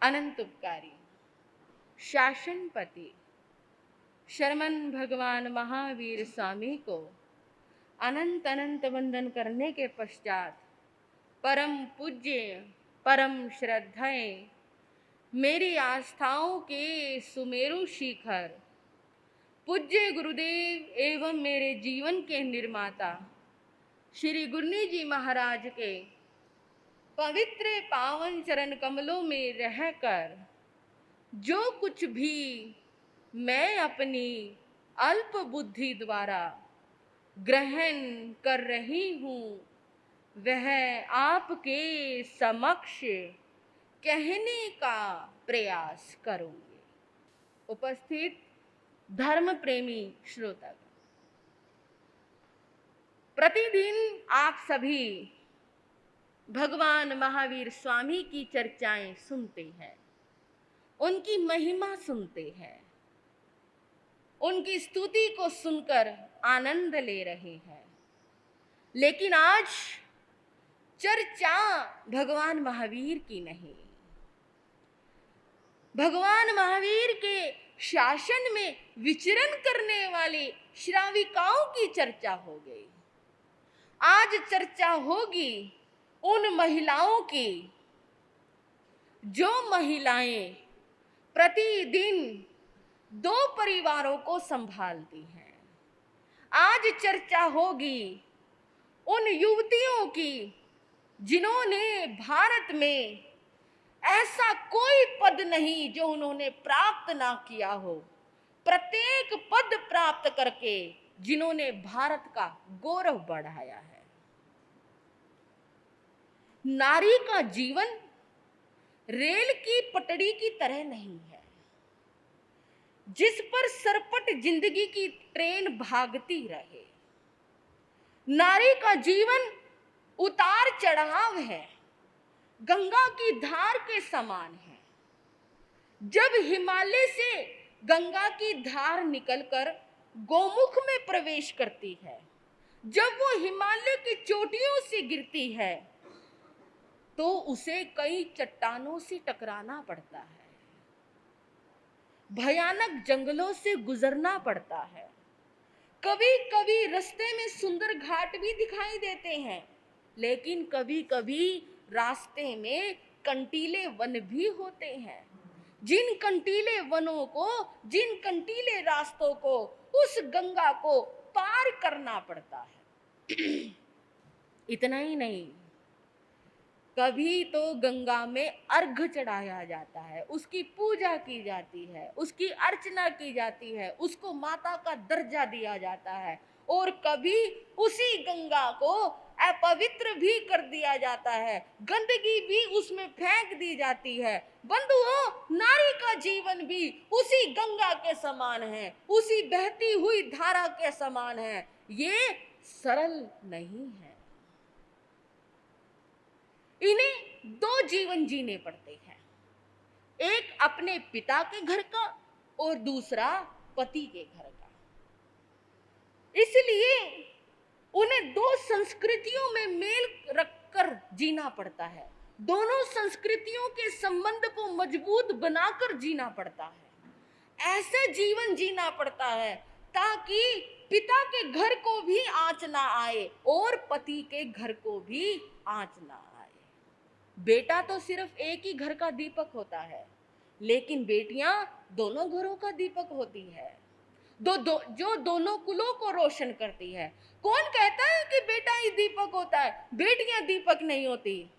अनंत उपकारी शासनपति शर्मन भगवान महावीर स्वामी को अनंत अनंत वंदन करने के पश्चात परम पूज्य परम श्रद्धेय मेरी आस्थाओं के सुमेरु शिखर पूज्य गुरुदेव एवं मेरे जीवन के निर्माता श्री गुरनी जी महाराज के पवित्र पावन चरण कमलों में रहकर जो कुछ भी मैं अपनी अल्प बुद्धि द्वारा ग्रहण कर रही हूँ वह आपके समक्ष कहने का प्रयास करूँगी। उपस्थित धर्म प्रेमी श्रोता, प्रतिदिन आप सभी भगवान महावीर स्वामी की चर्चाएं सुनते हैं, उनकी महिमा सुनते हैं, उनकी स्तुति को सुनकर आनंद ले रहे हैं। लेकिन आज चर्चा भगवान महावीर की नहीं, भगवान महावीर के शासन में विचरण करने वाली श्राविकाओं की चर्चा हो गई। आज चर्चा होगी उन महिलाओं की जो महिलाएं प्रतिदिन 2 परिवारों को संभालती हैं। आज चर्चा होगी उन युवतियों की जिन्होंने भारत में ऐसा कोई पद नहीं जो उन्होंने प्राप्त ना किया हो, प्रत्येक पद प्राप्त करके जिन्होंने भारत का गौरव बढ़ाया है। नारी का जीवन रेल की पटड़ी की तरह नहीं है जिस पर सरपट जिंदगी की ट्रेन भागती रहे। नारी का जीवन उतार चढ़ाव है, गंगा की धार के समान है। जब हिमालय से गंगा की धार निकलकर गोमुख में प्रवेश करती है, जब वो हिमालय की चोटियों से गिरती है तो उसे कई चट्टानों से टकराना पड़ता है, भयानक जंगलों से गुजरना पड़ता है। कभी कभी रास्ते में सुंदर घाट भी दिखाई देते हैं, लेकिन कभी कभी रास्ते में कंटीले वन भी होते हैं। जिन कंटीले वनों को, जिन कंटीले रास्तों को उस गंगा को पार करना पड़ता है। इतना ही नहीं, कभी तो गंगा में अर्घ चढ़ाया जाता है, उसकी पूजा की जाती है, उसकी अर्चना की जाती है, उसको माता का दर्जा दिया जाता है, और कभी उसी गंगा को अपवित्र भी कर दिया जाता है, गंदगी भी उसमें फेंक दी जाती है। बंधुओं, नारी का जीवन भी उसी गंगा के समान है, उसी बहती हुई धारा के समान है। ये सरल नहीं है। इन्हें 2 जीवन जीने पड़ते हैं, एक अपने पिता के घर का और दूसरा पति के घर का। इसलिए उन्हें 2 संस्कृतियों में मेल रखकर जीना पड़ता है, दोनों संस्कृतियों के संबंध को मजबूत बनाकर जीना पड़ता है। ऐसा जीवन जीना पड़ता है ताकि पिता के घर को भी आंच ना आए और पति के घर को भी आंच ना आए। बेटा तो सिर्फ एक ही घर का दीपक होता है, लेकिन बेटियां दोनों घरों का दीपक होती है, जो दोनों कुलों को रोशन करती है। कौन कहता है कि बेटा ही दीपक होता है, बेटियां दीपक नहीं होती?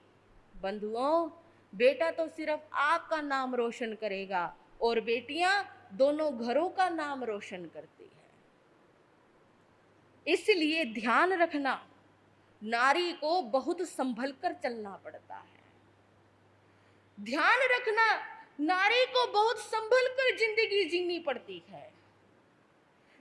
बंधुओं, बेटा तो सिर्फ आपका नाम रोशन करेगा और बेटियां दोनों घरों का नाम रोशन करती है। इसलिए ध्यान रखना, नारी को बहुत संभल कर चलना पड़ता है। ध्यान रखना, नारी को बहुत संभल कर जिंदगी जीनी पड़ती है।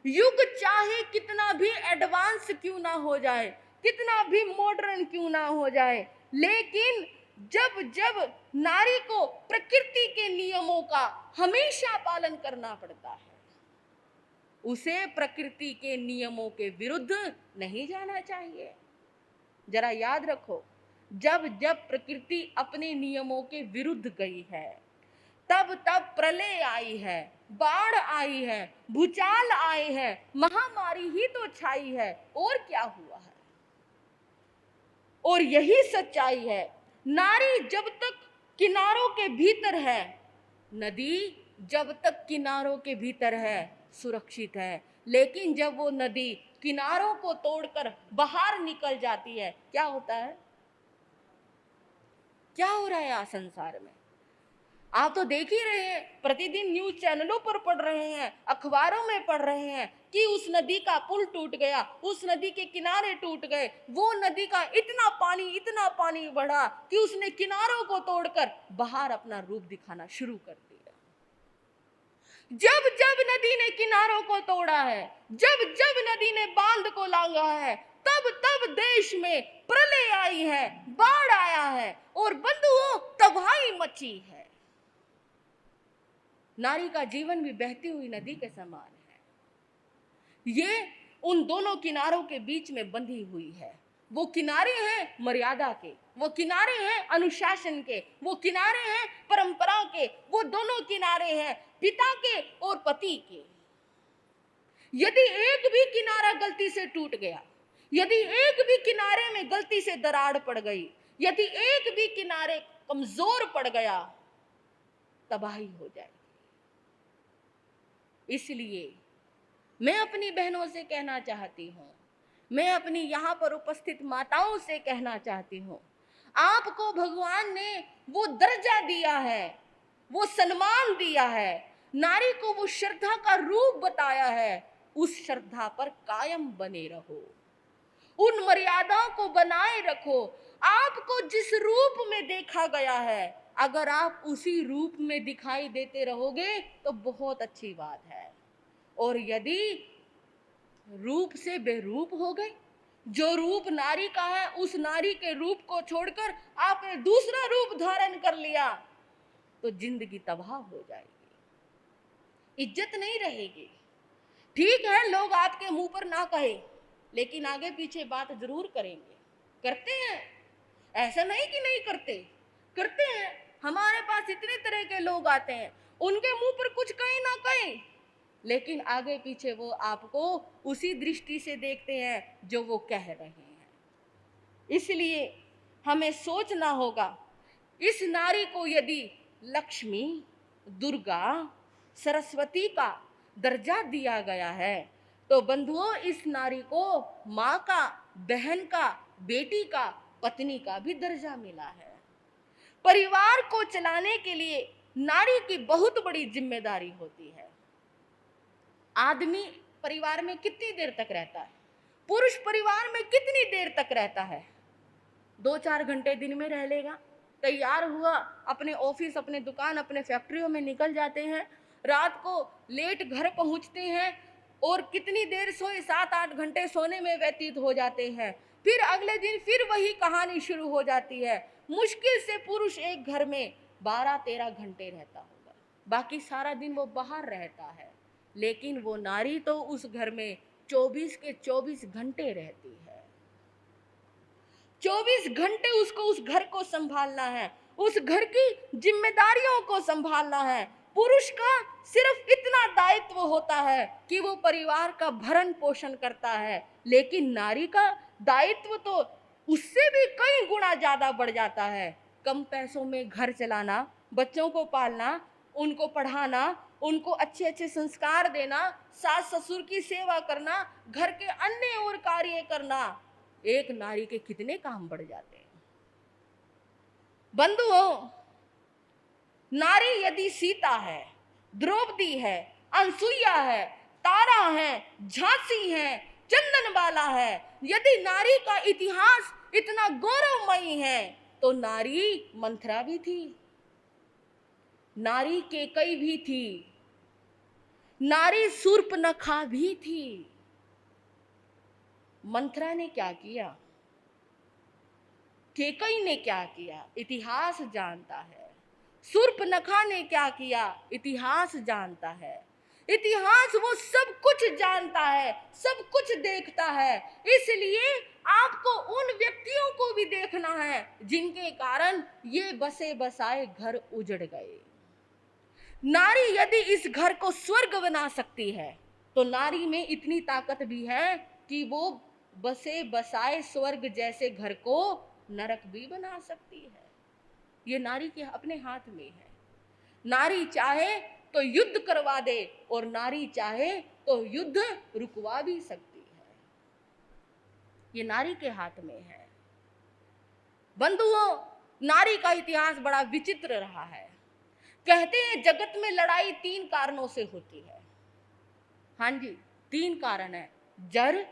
युग चाहे कितना भी एडवांस क्यों ना हो जाए, कितना भी मॉडर्न क्यों ना हो जाए, लेकिन जब जब नारी को प्रकृति के नियमों का हमेशा पालन करना पड़ता है, उसे प्रकृति के नियमों के विरुद्ध नहीं जाना चाहिए। जरा याद रखो, जब जब प्रकृति अपने नियमों के विरुद्ध गई है, तब तब प्रलय आई है, बाढ़ आई है, भूचाल आए हैं, महामारी ही तो छाई है, और क्या हुआ है। और यही सच्चाई है, नारी जब तक किनारों के भीतर है, नदी जब तक किनारों के भीतर है सुरक्षित है, लेकिन जब वो नदी किनारों को तोड़कर बाहर निकल जाती है, क्या होता है, क्या हो रहा है आज संसार में। आप तो देख ही रहे हैं, प्रतिदिन न्यूज चैनलों पर पढ़ रहे हैं, अखबारों में पढ़ रहे हैं कि उस नदी का पुल टूट गया, उस नदी के किनारे टूट गए, वो नदी का इतना पानी बढ़ा कि उसने किनारों को तोड़कर बाहर अपना रूप दिखाना शुरू कर दिया। जब जब नदी ने किनारों को तोड़ा है, जब जब नदी ने बांध को लांघा है, तब तब देश में प्रलय आई है, बाढ़ आया है, और बंधुओं तबाही मची है। नारी का जीवन भी बहती हुई नदी के समान है। ये उन दोनों किनारों के बीच में बंधी हुई है। वो किनारे हैं मर्यादा के, वो किनारे हैं अनुशासन के, वो किनारे हैं परंपरा के, वो दोनों किनारे हैं पिता के और पति के। यदि एक भी किनारा गलती से टूट गया, यदि एक भी किनारे में गलती से दरार पड़ गई, यदि एक भी किनारे कमजोर पड़ गया, तबाही हो जाएगी। इसलिए मैं अपनी बहनों से कहना चाहती हूं, मैं अपनी यहां पर उपस्थित माताओं से कहना चाहती हूं, आपको भगवान ने वो दर्जा दिया है, वो सम्मान दिया है, नारी को वो श्रद्धा का रूप बताया है, उस श्रद्धा पर कायम बने रहो, उन मर्यादाओं को बनाए रखो। आपको जिस रूप में देखा गया है, अगर आप उसी रूप में दिखाई देते रहोगे तो बहुत अच्छी बात है। और यदि रूप से बेरूप हो गए, जो रूप नारी का है उस नारी के रूप को छोड़कर आपने दूसरा रूप धारण कर लिया, तो जिंदगी तबाह हो जाएगी, इज्जत नहीं रहेगी। ठीक है, लोग आपके मुंह पर ना कहे, लेकिन आगे पीछे बात जरूर करेंगे। करते हैं, ऐसा नहीं कि नहीं करते, करते हैं। हमारे पास इतने तरह के लोग आते हैं, उनके मुंह पर कुछ कहीं ना कहीं, लेकिन आगे पीछे वो आपको उसी दृष्टि से देखते हैं जो वो कह रहे हैं। इसलिए हमें सोचना होगा, इस नारी को यदि लक्ष्मी, दुर्गा, सरस्वती का दर्जा दिया गया है, तो बंधुओं इस नारी को माँ का, बहन का, बेटी का, पत्नी का भी दर्जा मिला है। परिवार को चलाने के लिए नारी की बहुत बड़ी जिम्मेदारी होती है। आदमी परिवार में कितनी देर तक रहता है, पुरुष परिवार में कितनी देर तक रहता है, 2-4 घंटे दिन में रह लेगा, तैयार हुआ, अपने ऑफिस, अपने दुकान, अपने फैक्ट्रियों में निकल जाते हैं, रात को लेट घर पहुंचते हैं, और कितनी देर सोए, 7-8 घंटे सोने में व्यतीत हो जाते हैं। फिर अगले दिन फिर वही कहानी शुरू हो जाती है। मुश्किल से पुरुष एक घर में 12-13 घंटे रहता होगा, बाकी सारा दिन वो बाहर रहता है, लेकिन वो नारी तो उस घर में 24 के 24 घंटे रहती है। 24 घंटे उसको उस घर को संभालना है, उस घर की जिम्मेदारियों को संभालना है। पुरुष का सिर्फ इतना दायित्व होता है कि वो परिवार का भरण पोषण करता है, लेकिन नारी का दायित्व तो उससे भी कई गुना ज्यादा बढ़ जाता है। कम पैसों में घर चलाना, बच्चों को पालना, उनको पढ़ाना, उनको अच्छे अच्छे संस्कार देना, सास ससुर की सेवा करना, घर के अन्य और कार्य करना, एक नारी के कितने काम बढ़ जाते हैं। बंधुओं, नारी यदि सीता है, द्रौपदी है, अनसुईया है, तारा है, झांसी है, चंदनबाला है, यदि नारी का इतिहास इतना गौरवमयी है, तो नारी मंथरा भी थी, नारी केकई भी थी, नारी शूर्पणखा भी थी। मंथरा ने क्या किया, केकई ने क्या किया, इतिहास जानता है। शूर्पणखा ने क्या किया, इतिहास जानता है। इतिहास वो सब कुछ जानता है, सब कुछ देखता है। इसलिए आपको उन व्यक्तियों को भी देखना है जिनके कारण ये बसे बसाए घर उजड़ गए। नारी यदि इस घर को स्वर्ग बना सकती है तो नारी में इतनी ताकत भी है कि वो बसे बसाए स्वर्ग जैसे घर को नरक भी बना सकती है। ये नारी के अपने हाथ में है। नारी चाहे तो युद्ध करवा दे और नारी चाहे तो युद्ध रुकवा भी सकती है। ये नारी के हाथ में है। बंधुओं, नारी का इतिहास बड़ा विचित्र रहा है। कहते हैं जगत में लड़ाई 3 कारणों से होती है। हाँ जी, 3 कारण है, जर,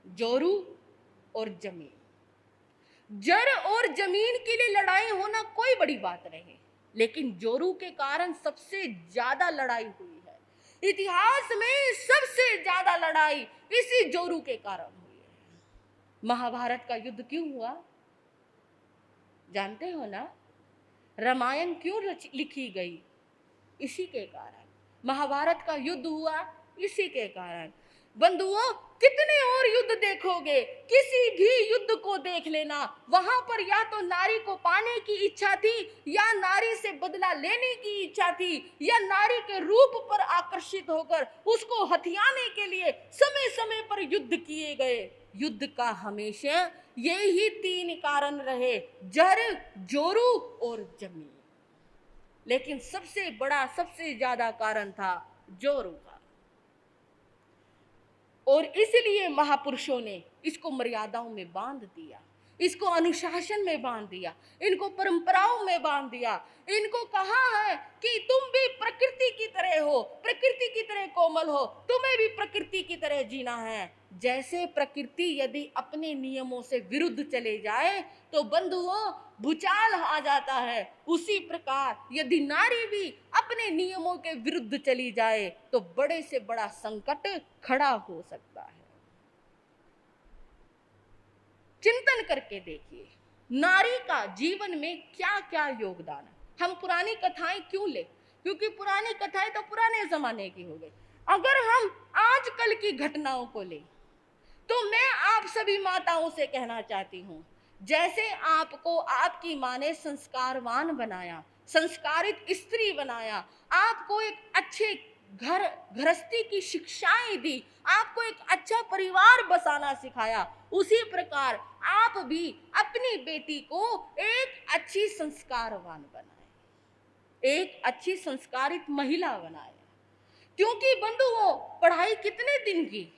जोरू और जमीन। जर और जमीन के लिए लड़ाई होना कोई बड़ी बात नहीं, लेकिन जोरू के कारण सबसे ज्यादा लड़ाई हुई है। इतिहास में सबसे ज्यादा लड़ाई इसी जोरू के कारण हुई है। महाभारत का युद्ध क्यों हुआ जानते हो ना? रामायण क्यों लिखी गई? इसी के कारण। महाभारत का युद्ध हुआ इसी के कारण। बंधुओं, कितने और युद्ध देखोगे, किसी भी युद्ध को देख लेना, वहां पर या तो नारी को पाने की इच्छा थी, या नारी से बदला लेने की इच्छा थी, या नारी के रूप पर आकर्षित होकर उसको हथियाने के लिए समय समय पर युद्ध किए गए। युद्ध का हमेशा यही 3 कारण रहे, जर, जोरू और जमीन। लेकिन सबसे बड़ा, सबसे ज्यादा कारण था जोरू का। और इसलिए महापुरुषों ने इसको मर्यादाओं में बांध दिया, इसको अनुशासन में बांध दिया, इनको परंपराओं में बांध दिया। इनको कहा है कि तुम भी प्रकृति की तरह हो, प्रकृति की तरह कोमल हो, तुम्हें भी प्रकृति की तरह जीना है। जैसे प्रकृति यदि अपने नियमों से विरुद्ध चले जाए तो बंधुओं भूचाल आ जाता है, उसी प्रकार यदि नारी भी अपने नियमों के विरुद्ध चली जाए तो बड़े से बड़ा संकट खड़ा हो सकता है। चिंतन करके देखिए, नारी का जीवन में क्या क्या योगदान है। हम पुरानी कथाएं क्यों ले? क्योंकि पुरानी कथाएं तो पुराने जमाने की हो गई। अगर हम आजकल की घटनाओं को ले तो मैं आप सभी माताओं से कहना चाहती हूं, जैसे आपको आपकी माँ ने संस्कारवान बनाया, संस्कारित स्त्री बनाया, आपको एक अच्छे घर गृहस्थी की शिक्षाएं दी, आपको एक अच्छा परिवार बसाना सिखाया, उसी प्रकार आप भी अपनी बेटी को एक अच्छी संस्कारवान बनाए, एक अच्छी संस्कारित महिला बनाए। क्योंकि बंधुओं, पढ़ाई कितने दिन की,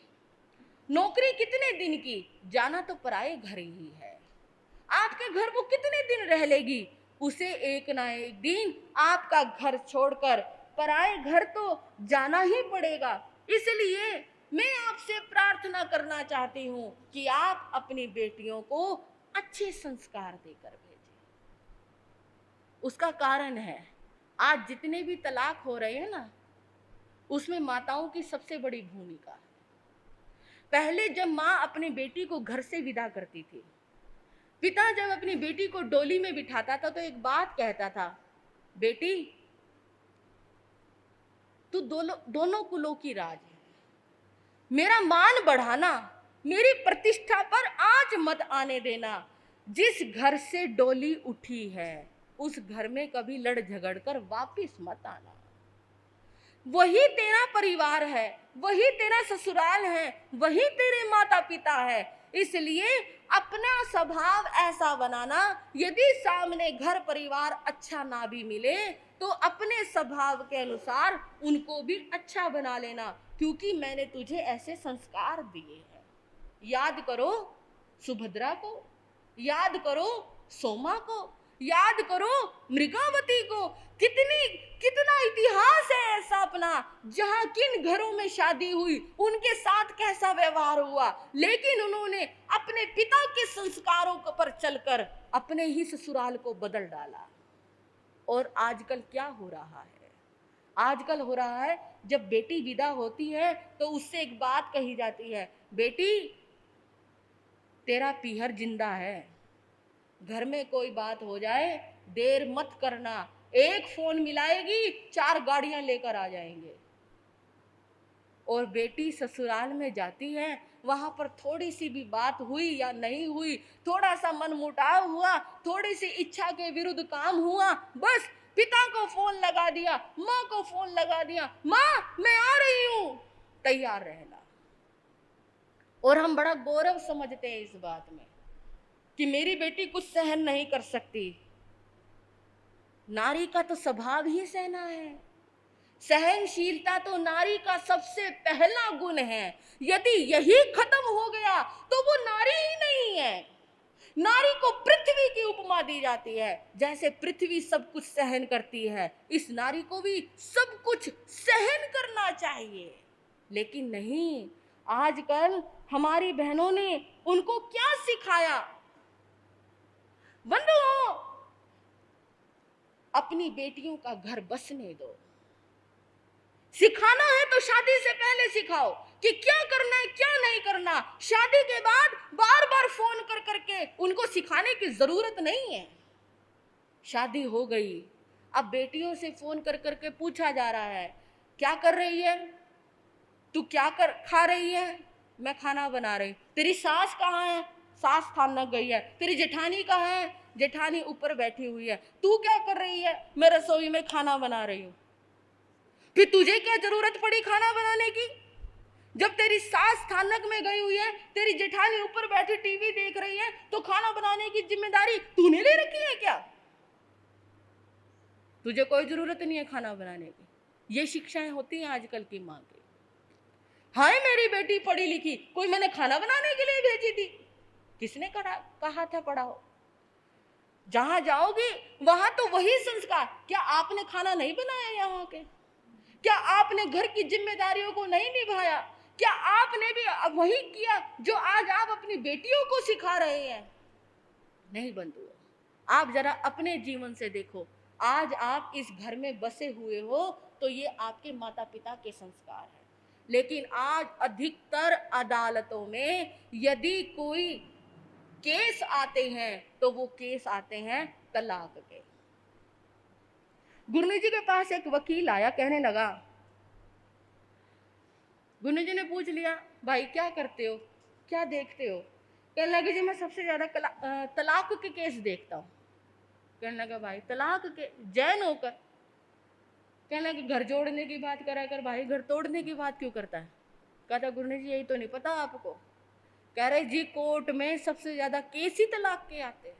नौकरी कितने दिन की, जाना तो पराए घर ही है। आपके घर वो कितने दिन रह लेगी, उसे एक ना एक दिन आपका घर छोड़कर पराए घर तो जाना ही पड़ेगा। इसलिए मैं आपसे प्रार्थना करना चाहती हूँ कि आप अपनी बेटियों को अच्छे संस्कार देकर भेजें। उसका कारण है, आज जितने भी तलाक हो रहे हैं ना, उसमें माताओं की सबसे बड़ी भूमिका है। पहले जब माँ अपनी बेटी को घर से विदा करती थी, पिता जब अपनी बेटी को डोली में बिठाता था तो एक बात कहता था, बेटी तू दोनों कुलों की राज है, मेरा मान बढ़ाना, मेरी प्रतिष्ठा पर आंच मत आने देना। जिस घर से डोली उठी है उस घर में कभी लड़ झगड़ कर वापिस मत आना। वही तेरा परिवार है, वही तेरा ससुराल है, वही तेरे माता पिता है। इसलिए अपना स्वभाव ऐसा बनाना, यदि सामने घर परिवार अच्छा ना भी मिले तो अपने स्वभाव के अनुसार उनको भी अच्छा बना लेना, क्योंकि मैंने तुझे ऐसे संस्कार दिए हैं। याद करो सुभद्रा को, याद करो सोमा को, याद करो मृगावती को। कितना इतिहास है ऐसा अपना, जहां किन घरों में शादी हुई, उनके साथ कैसा व्यवहार हुआ, लेकिन उन्होंने अपने पिता के संस्कारों पर चलकर अपने ही ससुराल को बदल डाला। और आजकल क्या हो रहा है? आजकल हो रहा है, जब बेटी विदा होती है तो उससे एक बात कही जाती है, बेटी तेरा पीहर जिंदा है, घर में कोई बात हो जाए देर मत करना, एक फोन मिलाएगी 4 गाड़ियां लेकर आ जाएंगे। और बेटी ससुराल में जाती है, वहां पर थोड़ी सी भी बात हुई या नहीं हुई, थोड़ा सा मनमुटाव हुआ, थोड़ी सी इच्छा के विरुद्ध काम हुआ, बस पिता को फोन लगा दिया, माँ को फोन लगा दिया, माँ मैं आ रही हूं, तैयार रहना। और हम बड़ा गौरव समझते हैं इस बात में कि मेरी बेटी कुछ सहन नहीं कर सकती। नारी का तो स्वभाव ही सहना है। सहनशीलता तो नारी का सबसे पहला गुण है। यदि यही खत्म हो गया तो वो नारी ही नहीं है। नारी को पृथ्वी की उपमा दी जाती है। जैसे पृथ्वी सब कुछ सहन करती है, इस नारी को भी सब कुछ सहन करना चाहिए। लेकिन नहीं, आजकल हमारी बहनों ने उनको क्या सिखाया? बंधुओं, अपनी बेटियों का घर बसने दो। सिखाना है तो शादी से पहले सिखाओ कि क्या करना है क्या नहीं करना। शादी के बाद बार बार फोन कर करके उनको सिखाने की जरूरत नहीं है। शादी हो गई, अब बेटियों से फोन कर करके पूछा जा रहा है, क्या कर रही है तू, क्या कर खा रही है? मैं खाना बना रही। तेरी सास कहाँ है? सास थाना गई है। तेरी जेठानी कहाँ है? जेठानी ऊपर बैठी हुई है। तू क्या कर रही है? मैं रसोई में खाना बना रही हूँ। फिर तुझे क्या जरूरत पड़ी खाना बनाने की? जब तेरी सास स्थानक में गई हुई है, तेरी जेठानी ऊपर बैठी टीवी देख रही है, तो खाना बनाने की जिम्मेदारी तूने ले रखी है क्या? तुझे कोई जरूरत नहीं है खाना बनाने की। ये शिक्षाएं होती हैं आजकल की माँ की। हाय मेरी बेटी पढ़ी लिखी, कोई मैंने खाना बनाने के लिए भेजी थी? किसने कहा था पढ़ाओ? जहां जाओगी वहां तो वही संस्कार। क्या आपने खाना नहीं बनाया यहाँ के? क्या आपने घर की जिम्मेदारियों को नहीं निभाया? क्या आपने भी वही किया जो आज आप अपनी बेटियों को सिखा रहे हैं? नहीं बंधुओं, आप जरा अपने जीवन से देखो। आज आप इस घर में बसे हुए हो तो ये आपके माता पिता के संस्कार है। लेकिन आज अधिकतर अदालतों में यदि कोई केस आते हैं तो वो केस आते हैं तलाक के। गुरु जी के पास एक वकील आया, कहने लगा, गुरु जी ने पूछ लिया, भाई क्या करते हो, क्या देखते हो? कहने लगे, जी मैं सबसे ज्यादा तलाक के केस देखता हूँ। कहने लगा, भाई तलाक के? जैन होकर? कहने लगे, घर जोड़ने की बात करा कर भाई, घर तोड़ने की बात क्यों करता है? कहता, गुरु जी यही तो नहीं पता आपको। कह रहे, जी कोर्ट में सबसे ज्यादा केस ही तलाक के आते हैं।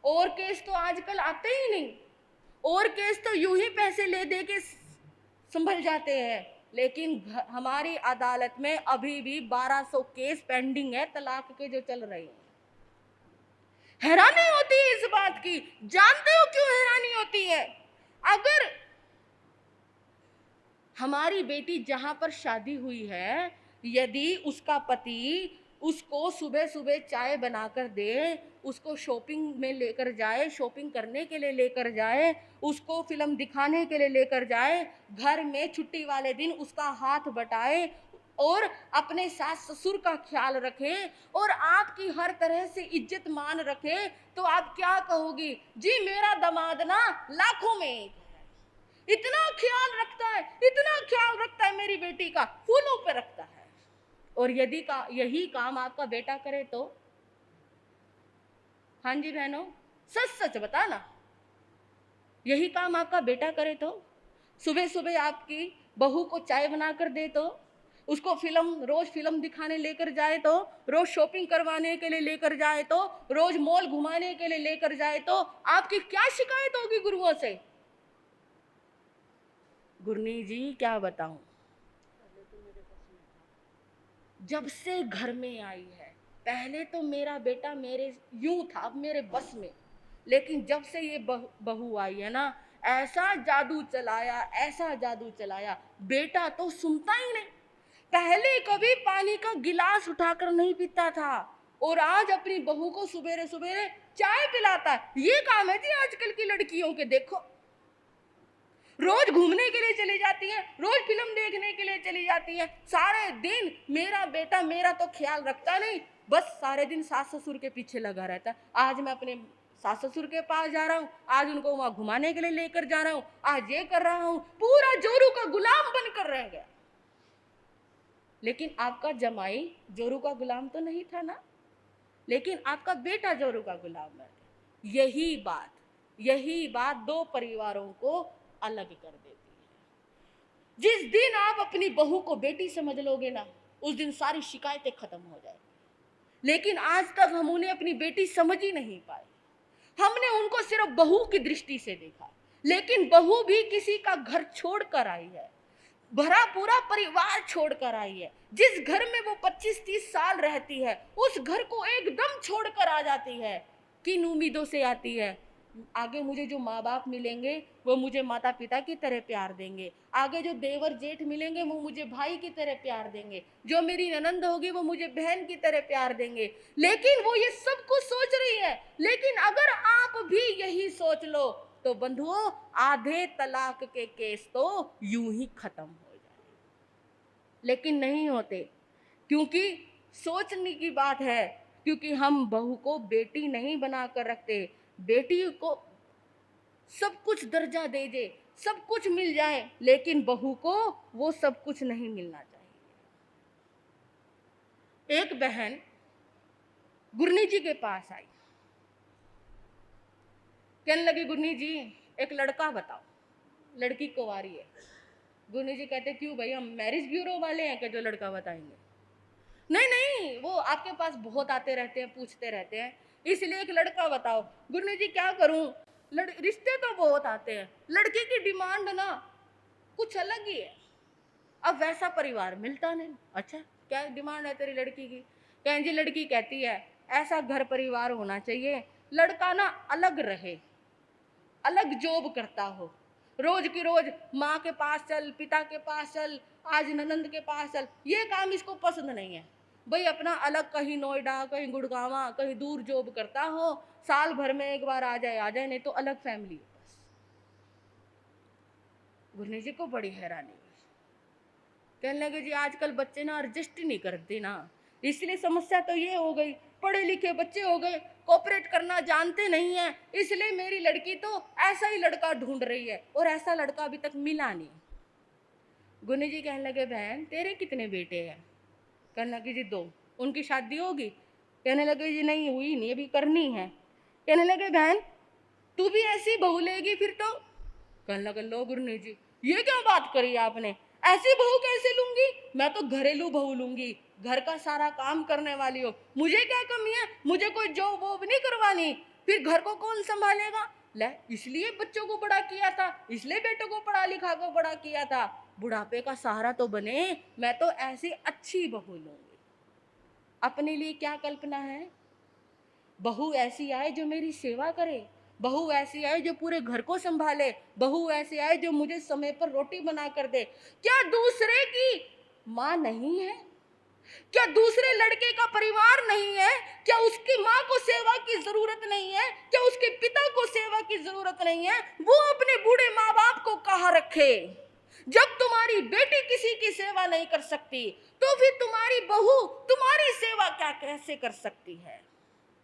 और केस तो आजकल आते ही नहीं। और केस तो यूं ही पैसे ले दे के संभल जाते हैं। लेकिन हमारी अदालत में अभी भी 1200 केस पेंडिंग है तलाक के जो चल रहे हैं। हैरानी होती है इस बात की। जानते हो क्यों हैरानी होती है? अगर हमारी बेटी जहां पर शादी हुई है, यदि उसका पति उसको सुबह सुबह चाय बनाकर दे, उसको शॉपिंग में लेकर जाए, शॉपिंग करने के लिए लेकर जाए, उसको फिल्म दिखाने के लिए लेकर जाए, घर में छुट्टी वाले दिन उसका हाथ बटाए और अपने सास ससुर का ख्याल रखे और आपकी हर तरह से इज्जत मान रखे, तो आप क्या कहोगी? जी मेरा दामाद ना लाखों में एक है। इतना ख्याल रखता है, इतना ख्याल रखता है मेरी बेटी का, फूलों पे रखता है। और यदि यही काम आपका बेटा करे तो? हाँ जी बहनों, सच सच बताना, यही काम आपका बेटा करे तो? सुबह सुबह आपकी बहू को चाय बनाकर दे तो, उसको रोज फिल्म दिखाने लेकर जाए तो, रोज शॉपिंग करवाने के लिए लेकर जाए तो, रोज मॉल घुमाने के लिए लेकर जाए तो, आपकी क्या शिकायत होगी गुरुओं से? गुरनी जी क्या बताऊं, जब से घर में आई है, पहले तो मेरा बेटा मेरे यूं था मेरे बस में, लेकिन जब से ये बहू आई है ना, ऐसा जादू चलाया, ऐसा जादू चलाया, बेटा तो सुनता ही नहीं। पहले कभी पानी का गिलास उठाकर नहीं पीता था और आज अपनी बहू को सुबेरे सुबेरे चाय पिलाता है। ये काम है जी आजकल की लड़कियों के। देखो, रोज घूमने के लिए चली जाती है, रोज फिल्म देखने के लिए चली जाती है, सारे दिन मेरा बेटा मेरा तो ख्याल रखता नहीं, बस सारे दिन सास ससुर के पीछे लगा रहता है। आज मैं अपने सास ससुर के पास जा रहा हूँ, आज उनको वहां घुमाने के लिए लेकर जा रहा हूँ, आज ये कर रहा हूँ, पूरा जोरू का गुलाम बनकर रह गया। लेकिन आपका जमाई जोरू का गुलाम तो नहीं था ना, लेकिन आपका बेटा जोरू का गुलाम है। यही बात यही बात दो परिवारों को अलग कर देती है। जिस दिन आप अपनी बहू को बेटी समझ लोगे ना, उस दिन सारी शिकायतें खत्म हो जाएगी। लेकिन आज तक हम उन्हें अपनी बेटी समझ ही नहीं पाए। हमने उनको सिर्फ बहू की दृष्टि से देखा, लेकिन बहू भी किसी का घर छोड़ कर आई है, भरा पूरा परिवार छोड़कर आई है। जिस घर में वो 25-30 साल रहती है, उस घर को एकदम छोड़कर आ जाती है। किन उम्मीदों से आती है? आगे मुझे जो माँ बाप मिलेंगे वो मुझे माता पिता की तरह प्यार देंगे, आगे जो देवर जेठ मिलेंगे वो मुझे भाई की तरह प्यार देंगे, जो मेरी ननंद होगी वो मुझे बहन की तरह प्यार देंगे। लेकिन वो ये सब कुछ सोच रही है। लेकिन अगर आप भी यही सोच लो तो बंधुओं, आधे तलाक के केस तो यूं ही खत्म हो जाए। लेकिन नहीं होते, क्योंकि सोचने की बात है, क्योंकि हम बहू को बेटी नहीं बनाकर रखते। बेटी को सब कुछ दर्जा दे दे, सब कुछ मिल जाए, लेकिन बहू को वो सब कुछ नहीं मिलना चाहिए। एक बहन गुरनी जी के पास आई, कहने लगी, गुरनी जी एक लड़का बताओ। लड़की कुंवारी है। गुरनी जी कहते, क्यों भाई, हम मैरिज ब्यूरो वाले हैं कि जो लड़का बताएंगे? नहीं नहीं, वो आपके पास बहुत आते रहते हैं, पूछते रहते हैं, इसलिए एक लड़का बताओ। गुरनी जी क्या करूं, रिश्ते तो बहुत आते हैं, लड़की की डिमांड ना कुछ अलग ही है। अब वैसा परिवार मिलता नहीं। अच्छा क्या डिमांड है तेरी लड़की की? कहें जी लड़की कहती है ऐसा घर परिवार होना चाहिए, लड़का ना अलग रहे, अलग जॉब करता हो, रोज की रोज माँ के पास चल, पिता के पास चल, आज ननंद के पास चल, ये काम इसको पसंद नहीं है। भाई अपना अलग कहीं नोएडा, कहीं गुड़गांव, कहीं दूर जॉब करता हो, साल भर में एक बार आ जाए, नहीं तो अलग फैमिली है बस। गुरनी जी को बड़ी हैरानी हुई। कहने लगे, जी आजकल बच्चे ना एडजस्ट नहीं करते ना, इसलिए समस्या तो ये हो गई। पढ़े लिखे बच्चे हो गए, कोऑपरेट करना जानते नहीं है, इसलिए मेरी लड़की तो ऐसा ही लड़का ढूंढ रही है, और ऐसा लड़का अभी तक मिला नहीं। गुरनी जी कहने लगे, बहन तेरे कितने बेटे हैं? कहने लगे, जी 2। उनकी शादी होगी? कहने लगे, जी नहीं हुई नहीं, अभी करनी है। कहने लगे, बहन तू भी ऐसी बहू लेगी फिर तो? कहने लगे, लो गुरनी जी ये क्या बात करी आपने, ऐसी बहू कैसे लूंगी? मैं तो घरेलू बहू लूंगी, घर का सारा काम करने वाली हो, मुझे क्या कमी है, मुझे कोई जॉब वॉब नहीं करवानी, फिर घर को कौन संभालेगा? ले इसलिए बच्चों को बड़ा किया था, इसलिए बेटों को पढ़ा लिखा को बड़ा किया था, बुढ़ापे का सहारा तो बने, मैं तो ऐसी अच्छी बहू लूंगी। अपने लिए क्या कल्पना है? बहू ऐसी आए जो मेरी सेवा करे, बहू ऐसी आए जो पूरे घर को संभाले, बहू ऐसी आए जो मुझे समय पर रोटी बना कर दे। क्या दूसरे की माँ नहीं है? क्या दूसरे लड़के का परिवार नहीं है? क्या उसकी माँ को सेवा की जरूरत नहीं है? क्या उसके पिता को सेवा की जरूरत नहीं है? वो अपने बूढ़े माँ बाप को कहाँ रखे? जब तुम्हारी बेटी किसी की सेवा नहीं कर सकती, तो फिर तुम्हारी बहू तुम्हारी सेवा क्या कैसे कर सकती है?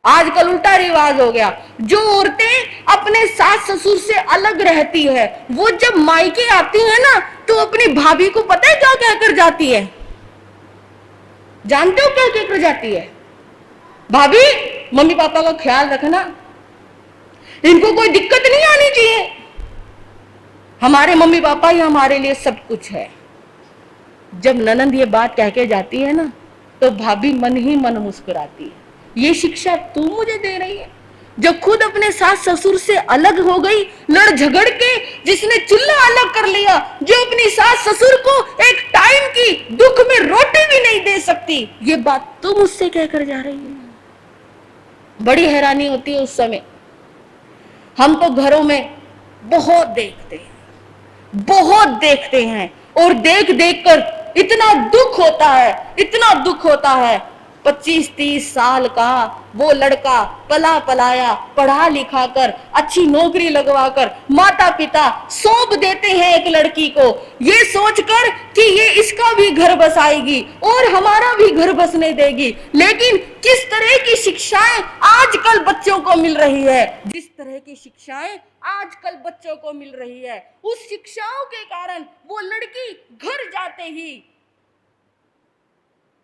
आजकल उल्टा रिवाज हो गया। जो औरतें अपने सास ससुर से अलग रहती है, वो जब मायके आती है ना, तो अपनी भाभी को पता है क्या कहकर जाती है? जानते हो क्या कहकर जाती है? भाभी मम्मी पापा का ख्याल रखना, इनको कोई दिक्कत नहीं आनी चाहिए, हमारे मम्मी पापा ही हमारे लिए सब कुछ है। जब ननंद ये बात कह के जाती है ना, तो भाभी मन ही मन मुस्कुराती है। ये शिक्षा तू मुझे दे रही है? जो खुद अपने सास ससुर से अलग हो गई, लड़ झगड़ के, जिसने चूल्हा अलग कर लिया, जो अपनी सास ससुर को एक टाइम की दुख में रोटी भी नहीं दे सकती, ये बात तू मुझसे कहकर जा रही है? बड़ी हैरानी होती है उस समय। हम तो घरों में बहुत देखते हैं, और देख देख कर इतना दुख होता है, इतना दुख होता है। 25-30 साल का वो लड़का पला पलाया, पढ़ा लिखा कर, अच्छी नौकरी लगवाकर माता पिता सौंप देते हैं एक लड़की को, ये सोचकर कि ये इसका भी घर बसाएगी और हमारा भी घर बसने देगी। लेकिन किस तरह की शिक्षाएं आजकल बच्चों को मिल रही है, जिस तरह की शिक्षाएं आजकल बच्चों को मिल रही है, उस शिक्षाओं के कारण वो लड़की घर जाते ही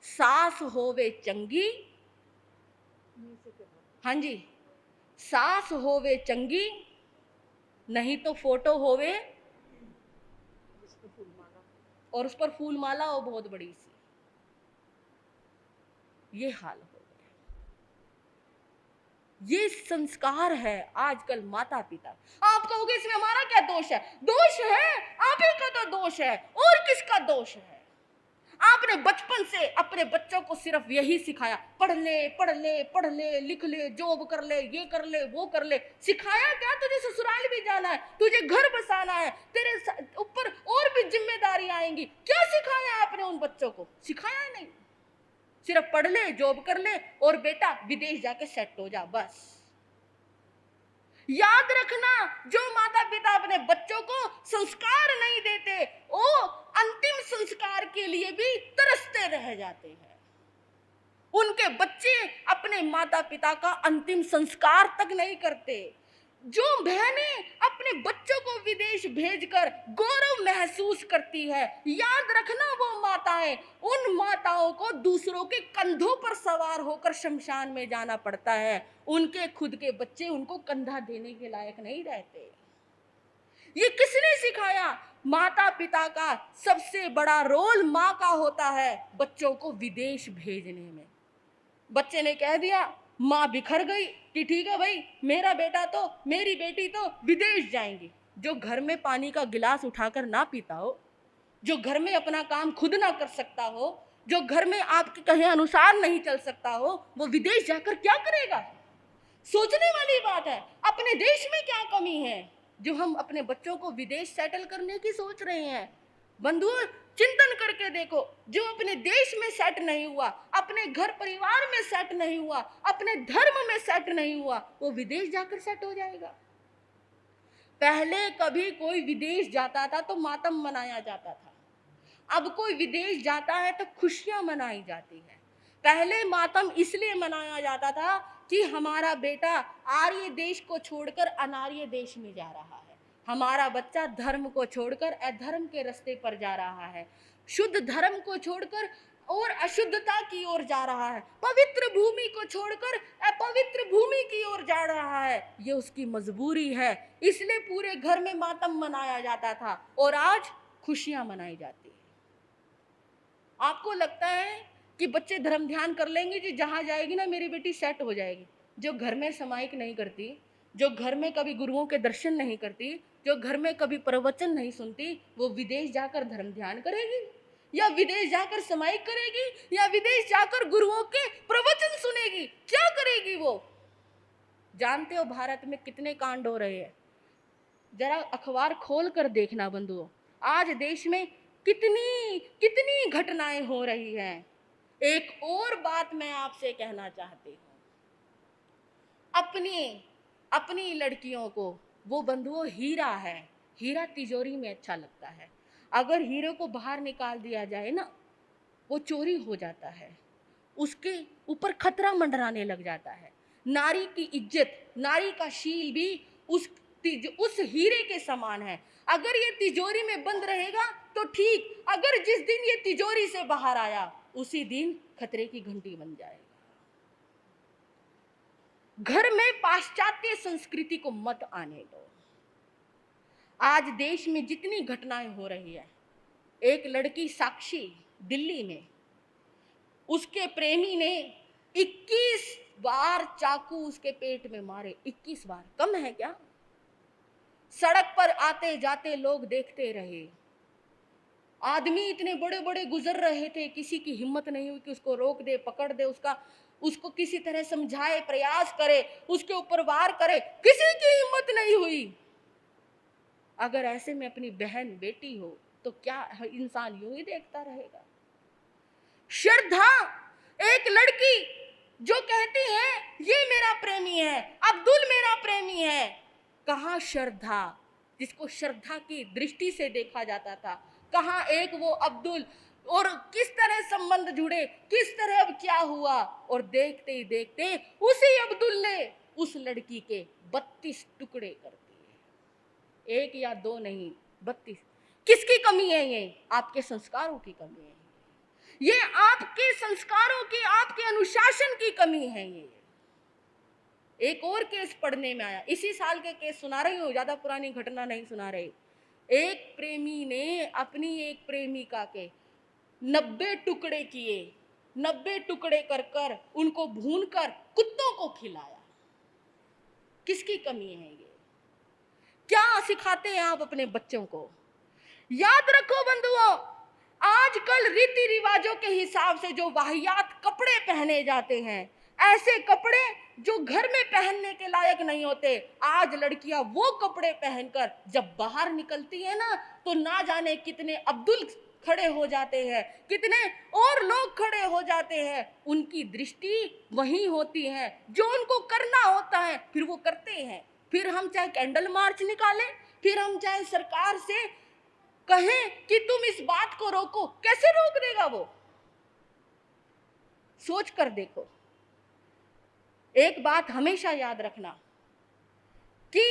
सास होवे चंगी, हाँ जी, सास होवे चंगी नहीं तो फोटो होवे और उस पर फूल माला हो बहुत बड़ी सी, ये हाल हो गया। ये संस्कार है आजकल माता पिता। आप कहोगे इसमें हमारा क्या दोष है? दोष है आप ही का तो दोष है, और किसका दोष है? आपने बचपन से अपने बच्चों को सिर्फ यही सिखाया, पढ़ ले पढ़ ले पढ़ ले, लिख ले, जॉब कर ले, ये कर ले, वो कर ले। सिखाया क्या? तुझे ससुराल भी जाना है, तुझे घर बसाना है, तेरे ऊपर और भी जिम्मेदारी आएंगी। क्या सिखाया आपने उन बच्चों को? सिखाया नहीं। सिर्फ पढ़ ले, जॉब कर ले, और बेटा विदेश जाके सेट हो जा, बस। याद रखना, जो माता पिता अपने बच्चों को संस्कार नहीं देते, वो अंतिम संस्कार के लिए भी तरसते रह जाते हैं। उनके बच्चे अपने माता पिता का अंतिम संस्कार तक नहीं करते। जो बहनें अपने बच्चों को विदेश भेजकर गौरव महसूस करती है, याद रखना वो माताएं, उन माताओं को दूसरों के कंधों पर सवार होकर शमशान में जाना पड़ता है। उनके खुद के बच्चे उनको कंधा देने के लायक नहीं रहते। ये किसने सिखाया? माता पिता का सबसे बड़ा रोल माँ का होता है बच्चों को विदेश भेजने में। बच्चे ने कह दिया, माँ बिखर गई कि ठीक है भाई, मेरा बेटा तो मेरी बेटी तो विदेश जाएंगी। जो घर में पानी का गिलास उठाकर ना पीता हो, जो घर में अपना काम खुद ना कर सकता हो, जो घर में आपके कहे अनुसार नहीं चल सकता हो, वो विदेश जाकर क्या करेगा? सोचने वाली बात है। अपने देश में क्या कमी है जो हम अपने बच्चों को विदेश सेटल करने की सोच रहे हैं? बंधुओं, चिंतन करके देखो, जो अपने देश में सेट नहीं हुआ, अपने घर परिवार में सेट नहीं हुआ, अपने धर्म में सेट नहीं हुआ, वो विदेश जाकर सेट हो जाएगा। पहले कभी कोई विदेश जाता था तो मातम मनाया जाता था, अब कोई विदेश जाता है तो खुशियां मनाई जाती है। पहले मातम इसलिए मनाया जाता था कि हमारा बेटा आर्य देश को छोड़कर अनार्य देश में जा रहा है, हमारा बच्चा धर्म को छोड़कर अधर्म के रास्ते पर जा रहा है, शुद्ध धर्म को छोड़कर और अशुद्धता की ओर जा रहा है, पवित्र भूमि को छोड़कर अपवित्र भूमि की ओर जा रहा है। ये उसकी मजबूरी है, इसलिए पूरे घर में मातम मनाया जाता था और आज खुशियां मनाई जाती है। आपको लगता है कि बच्चे धर्म ध्यान कर लेंगे जी, जहां जाएगी ना मेरी बेटी सेट हो जाएगी? जो घर में सामायिक नहीं करती, जो घर में कभी गुरुओं के दर्शन नहीं करती, जो घर में कभी प्रवचन नहीं सुनती, वो विदेश जाकर धर्म ध्यान करेगी, या विदेश जाकर सामायिक करेगी, या विदेश जाकर गुरुओं के प्रवचन सुनेगी? क्या करेगी वो? जानते हो भारत में कितने कांड हो रहे हैं? जरा अखबार खोल कर देखना बंधुओं, आज देश में कितनी कितनी घटनाएं हो रही हैं। एक और बात मैं आपसे कहना चाहती हूँ, अपनी लड़कियों को, वो बंधुओं हीरा है, हीरा तिजोरी में अच्छा लगता है, अगर हीरे को बाहर निकाल दिया जाए ना, वो चोरी हो जाता है, उसके ऊपर खतरा मंडराने लग जाता है। नारी की इज्जत, नारी का शील भी उस हीरे के समान है। अगर ये तिजोरी में बंद रहेगा तो ठीक, अगर जिस दिन ये तिजोरी से बाहर आया उसी दिन खतरे की घंटी बन जाएगा। घर में पाश्चात्य संस्कृति को मत आने दो। आज देश में जितनी घटनाएं हो रही है, एक लड़की साक्षी दिल्ली में, उसके प्रेमी ने 21 बार चाकू उसके पेट में मारे। 21 बार कम है क्या? सड़क पर आते जाते लोग देखते रहे, आदमी इतने बड़े बड़े गुजर रहे थे, किसी की हिम्मत नहीं हुई कि उसको रोक दे, पकड़ दे, उसको किसी तरह समझाए, प्रयास करे, उसके ऊपर वार करे, किसी की हिम्मत नहीं हुई। अगर ऐसे में अपनी बहन बेटी हो तो क्या इंसान यूं ही देखता रहेगा? श्रद्धा, एक लड़की जो कहती है ये मेरा प्रेमी है, अब्दुल मेरा प्रेमी है, कहाँ श्रद्धा, जिसको श्रद्धा की दृष्टि से देखा जाता था, कहाँ एक वो अब्दुल, और किस तरह संबंध जुड़े, किस तरह अब क्या हुआ, और देखते ही देखते उसी अब्दुल ने उस लड़की के 32 टुकड़े कर दिए। 1 या 2 नहीं, 32। किसकी कमी है ये? आपके संस्कारों की कमी है, ये आपके संस्कारों की, आपके अनुशासन की कमी है। ये एक और केस पढ़ने में आया, इसी साल के केस सुना रही हूँ, ज्यादा पुरानी घटना नहीं सुना रही। एक प्रेमी ने अपनी एक प्रेमिका के 90 टुकड़े किए, 90 टुकड़े कर कर उनको भून कर कुत्तों को खिलाया। किसकी कमी है ये? क्या सिखाते हैं आप अपने बच्चों को? याद रखो बंधुओं, आजकल रीति रिवाजों के हिसाब से जो वाहियात कपड़े पहने जाते हैं, ऐसे कपड़े जो घर में पहनने के लायक नहीं होते, आज लड़कियां वो कपड़े पहनकर जब बाहर निकलती है ना, तो ना जाने कितने अब्दुल खड़े हो जाते हैं, कितने और लोग खड़े हो जाते हैं। उनकी दृष्टि वही होती है, जो उनको करना होता है फिर वो करते हैं। फिर हम चाहे कैंडल मार्च निकालें, फिर हम चाहे सरकार से कहें कि तुम इस बात को रोको, कैसे रोक देगा वो? सोच कर देखो। एक बात हमेशा याद रखना कि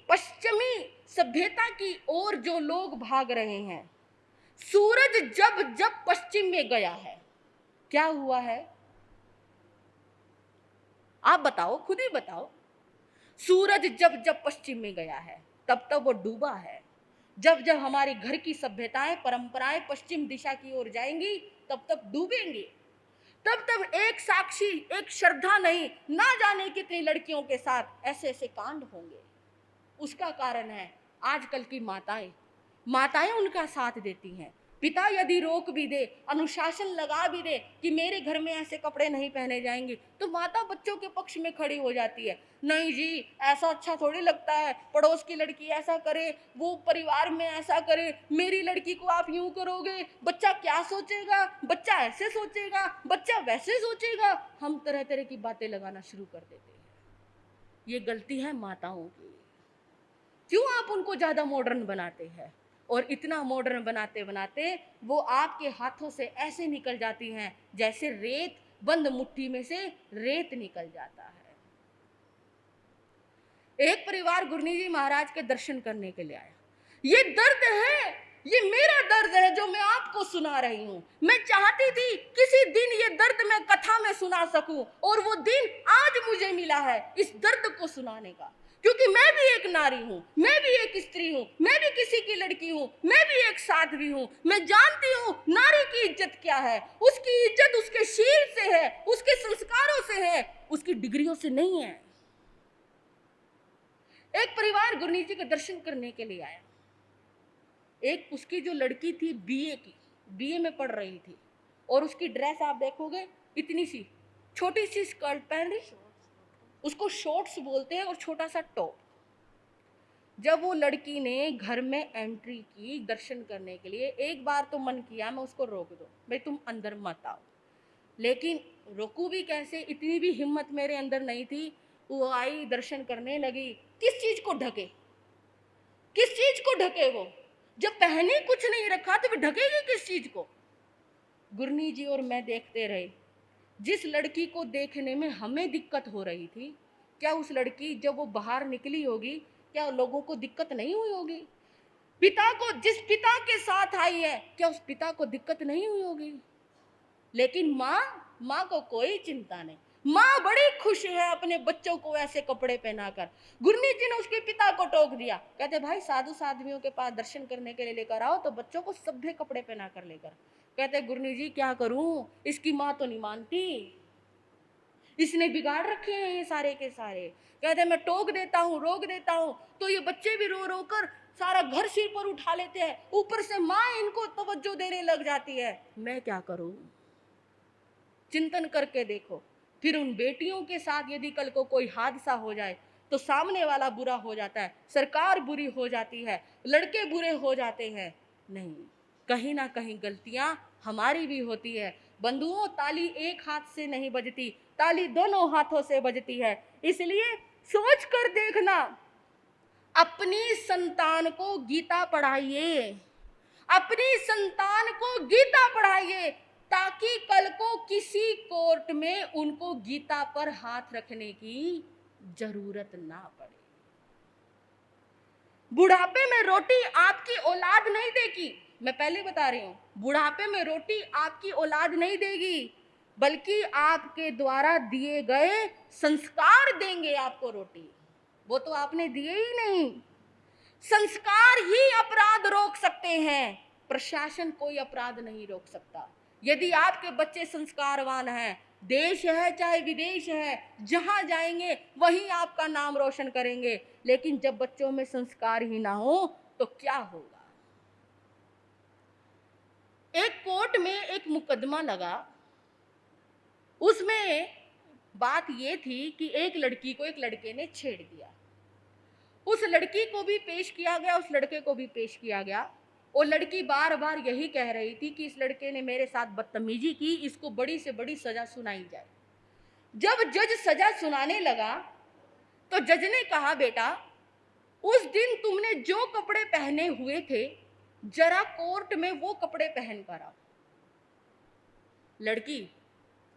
पश्चिमी सभ्यता की ओर जो लोग भाग रहे हैं, सूरज जब जब पश्चिम में गया है, क्या हुआ है? आप बताओ, खुद ही बताओ। सूरज जब जब पश्चिम में गया है, तब तब वो डूबा है। जब जब हमारी घर की सभ्यताएं, परंपराएं पश्चिम दिशा की ओर जाएंगी, तब तब डूबेंगी। तब तब एक साक्षी, एक श्रद्धा नहीं, ना जाने कितनी लड़कियों के साथ ऐसे ऐसे कांड होंगे। उसका कारण है आजकल की माताएं। माताएं उनका साथ देती हैं। पिता यदि रोक भी दे, अनुशासन लगा भी दे कि मेरे घर में ऐसे कपड़े नहीं पहने जाएंगे, तो माता बच्चों के पक्ष में खड़ी हो जाती है। नहीं जी, ऐसा अच्छा थोड़ी लगता है, पड़ोस की लड़की ऐसा करे, वो परिवार में ऐसा करे, मेरी लड़की को आप यूं करोगे, बच्चा क्या सोचेगा, बच्चा ऐसे सोचेगा, बच्चा वैसे सोचेगा। हम तरह तरह की बातें लगाना शुरू कर देते हैं। ये गलती है माताओं की। क्यों आप उनको ज्यादा मॉडर्न बनाते हैं? और इतना मॉडर्न बनाते बनाते वो आपके हाथों से ऐसे निकल जाती हैं जैसे रेत बंद मुट्ठी में से रेत निकल जाता है। एक परिवार गुरनी जी महाराज के दर्शन करने के लिए आया। ये दर्द है, ये मेरा दर्द है जो मैं आपको सुना रही हूं। मैं चाहती थी किसी दिन ये दर्द मैं कथा में सुना सकूं, और वो दिन आज मुझे मिला है इस दर्द को सुनाने का। क्योंकि मैं भी एक नारी हूं, मैं भी एक स्त्री हूं, मैं भी किसी की लड़की हूं, मैं भी एक साध्वी हूं। मैं जानती हूं नारी की इज्जत क्या है। उसकी इज्जत उसके शील से है, उसके संस्कारों से है, उसकी डिग्रियों से नहीं है। एक परिवार गुरनी जी के दर्शन करने के लिए आया। एक उसकी जो लड़की थी बीए में पढ़ रही थी, और उसकी ड्रेस आप देखोगे इतनी सी छोटी सी स्कर्ट पहन रही, उसको शॉर्ट्स बोलते हैं, और छोटा सा टॉप। जब वो लड़की ने घर में एंट्री की दर्शन करने के लिए, एक बार तो मन किया मैं उसको रोक दूं, भाई तुम अंदर मत आओ, लेकिन रोकू भी कैसे, इतनी भी हिम्मत मेरे अंदर नहीं थी। वो आई, दर्शन करने लगी। किस चीज को ढके, किस चीज को ढके? वो जब पहने कुछ नहीं रखा तो ढकेगी किस चीज को? गुरनी जी और मैं देखते रहे। जिस लड़की को देखने में हमें दिक्कत हो रही थी, क्या उस लड़की जब वो बाहर निकली होगी, क्या लोगों को दिक्कत नहीं हुई होगी? पिता को, जिस पिता के साथ आई है, क्या उस पिता को दिक्कत नहीं हुई होगी? लेकिन माँ को कोई चिंता नहीं। माँ बड़ी खुश है अपने बच्चों को ऐसे कपड़े पहनाकर। गुरनी जी ने उसके पिता को टोक दिया, कहते भाई साधु साध्वियों के पास दर्शन करने के लिए लेकर आओ तो बच्चों को सभ्य कपड़े पहनाकर लेकर। कहते गुरनी जी क्या करूं, इसकी माँ तो नहीं मानती, इसने बिगाड़ रखे हैं ये सारे के सारे। कहते मैं टोक देता हूँ, रोक देता हूँ, तो ये बच्चे भी रो रो कर सारा घर सिर पर उठा लेते हैं, ऊपर से माँ इनको तवज्जो देने लग जाती है। मैं क्या करूं? चिंतन करके देखो। फिर उन बेटियों के साथ यदि कल को कोई हादसा हो जाए तो सामने वाला बुरा हो जाता है, सरकार बुरी हो जाती है, लड़के बुरे हो जाते हैं। नहीं, कहीं ना कहीं गलतियां हमारी भी होती है। बंधुओं, ताली एक हाथ से नहीं बजती, ताली दोनों हाथों से बजती है। इसलिए सोच कर देखना, अपनी संतान को गीता पढ़ाइए, अपनी संतान को गीता पढ़ाइए, ताकि कल को किसी कोर्ट में उनको गीता पर हाथ रखने की जरूरत ना पड़े। बुढ़ापे में रोटी आपकी औलाद नहीं देगी, मैं पहले बता रही हूं, बुढ़ापे में रोटी आपकी औलाद नहीं देगी। बल्कि आपके द्वारा दिए गए संस्कार देंगे आपको रोटी। वो तो आपने दिए ही नहीं। संस्कार ही अपराध रोक सकते हैं, प्रशासन कोई अपराध नहीं रोक सकता। यदि आपके बच्चे संस्कारवान हैं, देश है चाहे विदेश है, जहां जाएंगे वहीं आपका नाम रोशन करेंगे। लेकिन जब बच्चों में संस्कार ही ना हो तो क्या होगा। एक कोर्ट में एक मुकदमा लगा, उसमें बात ये थी कि एक लड़की को एक लड़के ने छेड़ दिया। उस लड़की को भी पेश किया गया, उस लड़के को भी पेश किया गया। वो लड़की बार बार यही कह रही थी कि इस लड़के ने मेरे साथ बदतमीजी की, इसको बड़ी से बड़ी सजा सुनाई जाए। जब जज सजा सुनाने लगा तो जज ने कहा, बेटा उस दिन तुमने जो कपड़े पहने हुए थे जरा कोर्ट में वो कपड़े पहन कर आओ। लड़की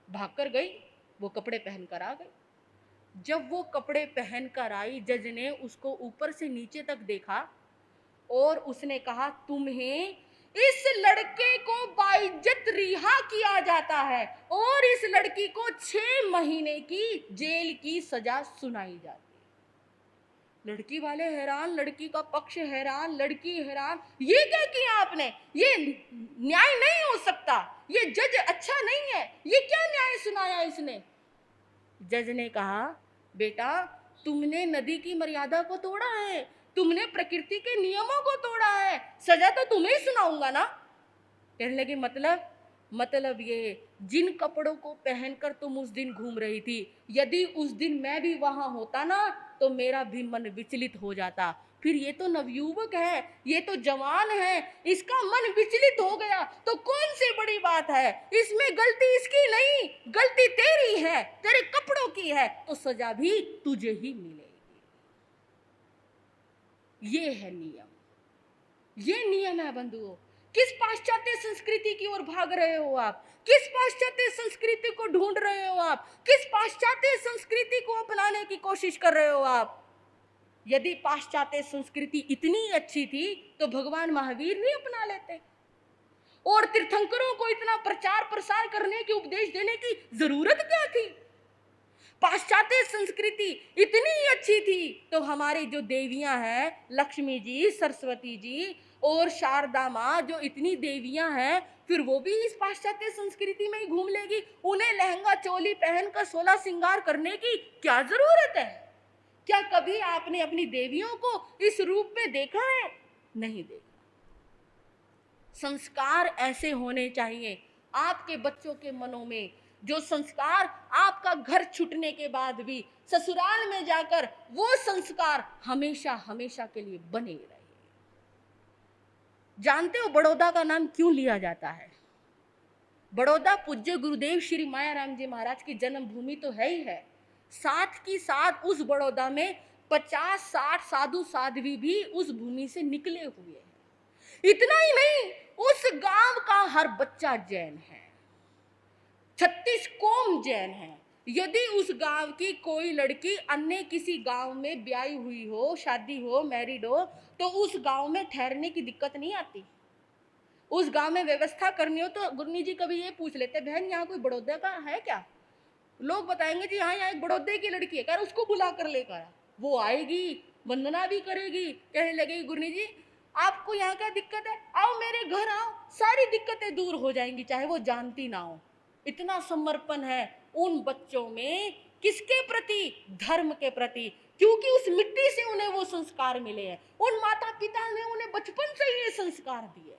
भागकर गई, वो कपड़े पहन कर आ गई। जब वो कपड़े पहनकर आई, जज ने उसको ऊपर से नीचे तक देखा और उसने कहा, तुम्हें इस लड़के को बाइज्जत रिहा किया जाता है और इस लड़की को 6 महीने की जेल की सजा सुनाई जाती है। लड़की वाले हैरान, लड़की का पक्ष हैरान, लड़की हैरान। ये क्या किया आपने? ये न्याय नहीं हो सकता, ये जज अच्छा नहीं है, ये क्या न्याय सुनाया इसने? जज ने कहा, बेटा तुमने नदी की मर्यादा को तोड़ा है, तुमने प्रकृति के नियमों को तोड़ा है, सजा तो तुम्हें सुनाऊंगा ना। कहने लगे मतलब ये जिन कपड़ों को पहनकर तुम उस दिन घूम रही थी, यदि उस दिन मैं भी वहां होता ना तो मेरा भी मन विचलित हो जाता। फिर ये तो नवयुवक है, ये तो जवान है, इसका मन विचलित हो गया तो कौन सी बड़ी बात है, इसमें गलती इसकी नहीं, गलती तेरी है, तेरे कपड़ों की है, तो सजा भी तुझे ही मिलेगी। ये है नियम, ये नियम है बंधुओं। किस पाश्चात्य संस्कृति की ओर भाग रहे हो आप? किस पाश्चात्य संस्कृति को ढूंढ रहे हो आप? किस पाश्चात्य संस्कृति को अपनाने की कोशिश कर रहे हो आप? यदि पाश्चात्य संस्कृति इतनी अच्छी थी तो भगवान महावीर भी अपना लेते, और तीर्थंकरों को इतना प्रचार प्रसार करने की, उपदेश देने की जरूरत क्या थी? पाश्चात्य संस्कृति इतनी अच्छी थी तो हमारी जो देवियां हैं, लक्ष्मी जी, सरस्वती जी और शारदा माँ, जो इतनी देवियां हैं, फिर वो भी इस पाश्चात्य संस्कृति में ही घूम लेगी। उन्हें लहंगा चोली पहनकर 16 श्रृंगार करने की क्या जरूरत है? क्या कभी आपने अपनी देवियों को इस रूप में देखा है? नहीं देखा। संस्कार ऐसे होने चाहिए आपके बच्चों के मनों में, जो संस्कार आपका घर छूटने के बाद भी ससुराल में जाकर वो संस्कार हमेशा हमेशा के लिए बने रहे। जानते हो बड़ौदा का नाम क्यों लिया जाता है? बड़ौदा पूज्य गुरुदेव श्री मायाराम जी महाराज की जन्मभूमि तो है ही है, साथ की साथ उस बड़ौदा में 50-60 साधु साध्वी भी उस भूमि से निकले हुए हैं। इतना ही नहीं, उस गांव का हर बच्चा जैन है, 36 कोम जैन है। यदि उस गांव की कोई लड़की अन्य किसी गांव में ब्याही हुई हो, शादी हो, मैरिड हो, तो उस गांव में ठहरने की दिक्कत नहीं आती। उस गांव में व्यवस्था करनी हो तो गुरनी जी कभी ये पूछ लेते, बहन यहाँ कोई बड़ौदा का है क्या? लोग बताएंगे जी हाँ यहाँ एक बड़ौदे की लड़की है, कह उसको बुला कर लेकर आ। वो आएगी, वंदना भी करेगी, कहने लगेगी गुरनी जी आपको यहाँ क्या दिक्कत है, आओ मेरे घर आओ, सारी दिक्कतें दूर हो जाएंगी, चाहे वो जानती ना हो। इतना समर्पण है उन बच्चों में, किसके प्रति? धर्म के प्रति, क्योंकि उस मिट्टी से उन्हें वो संस्कार मिले हैं, उन माता पिता ने उन्हें बचपन से ही ये संस्कार दिए।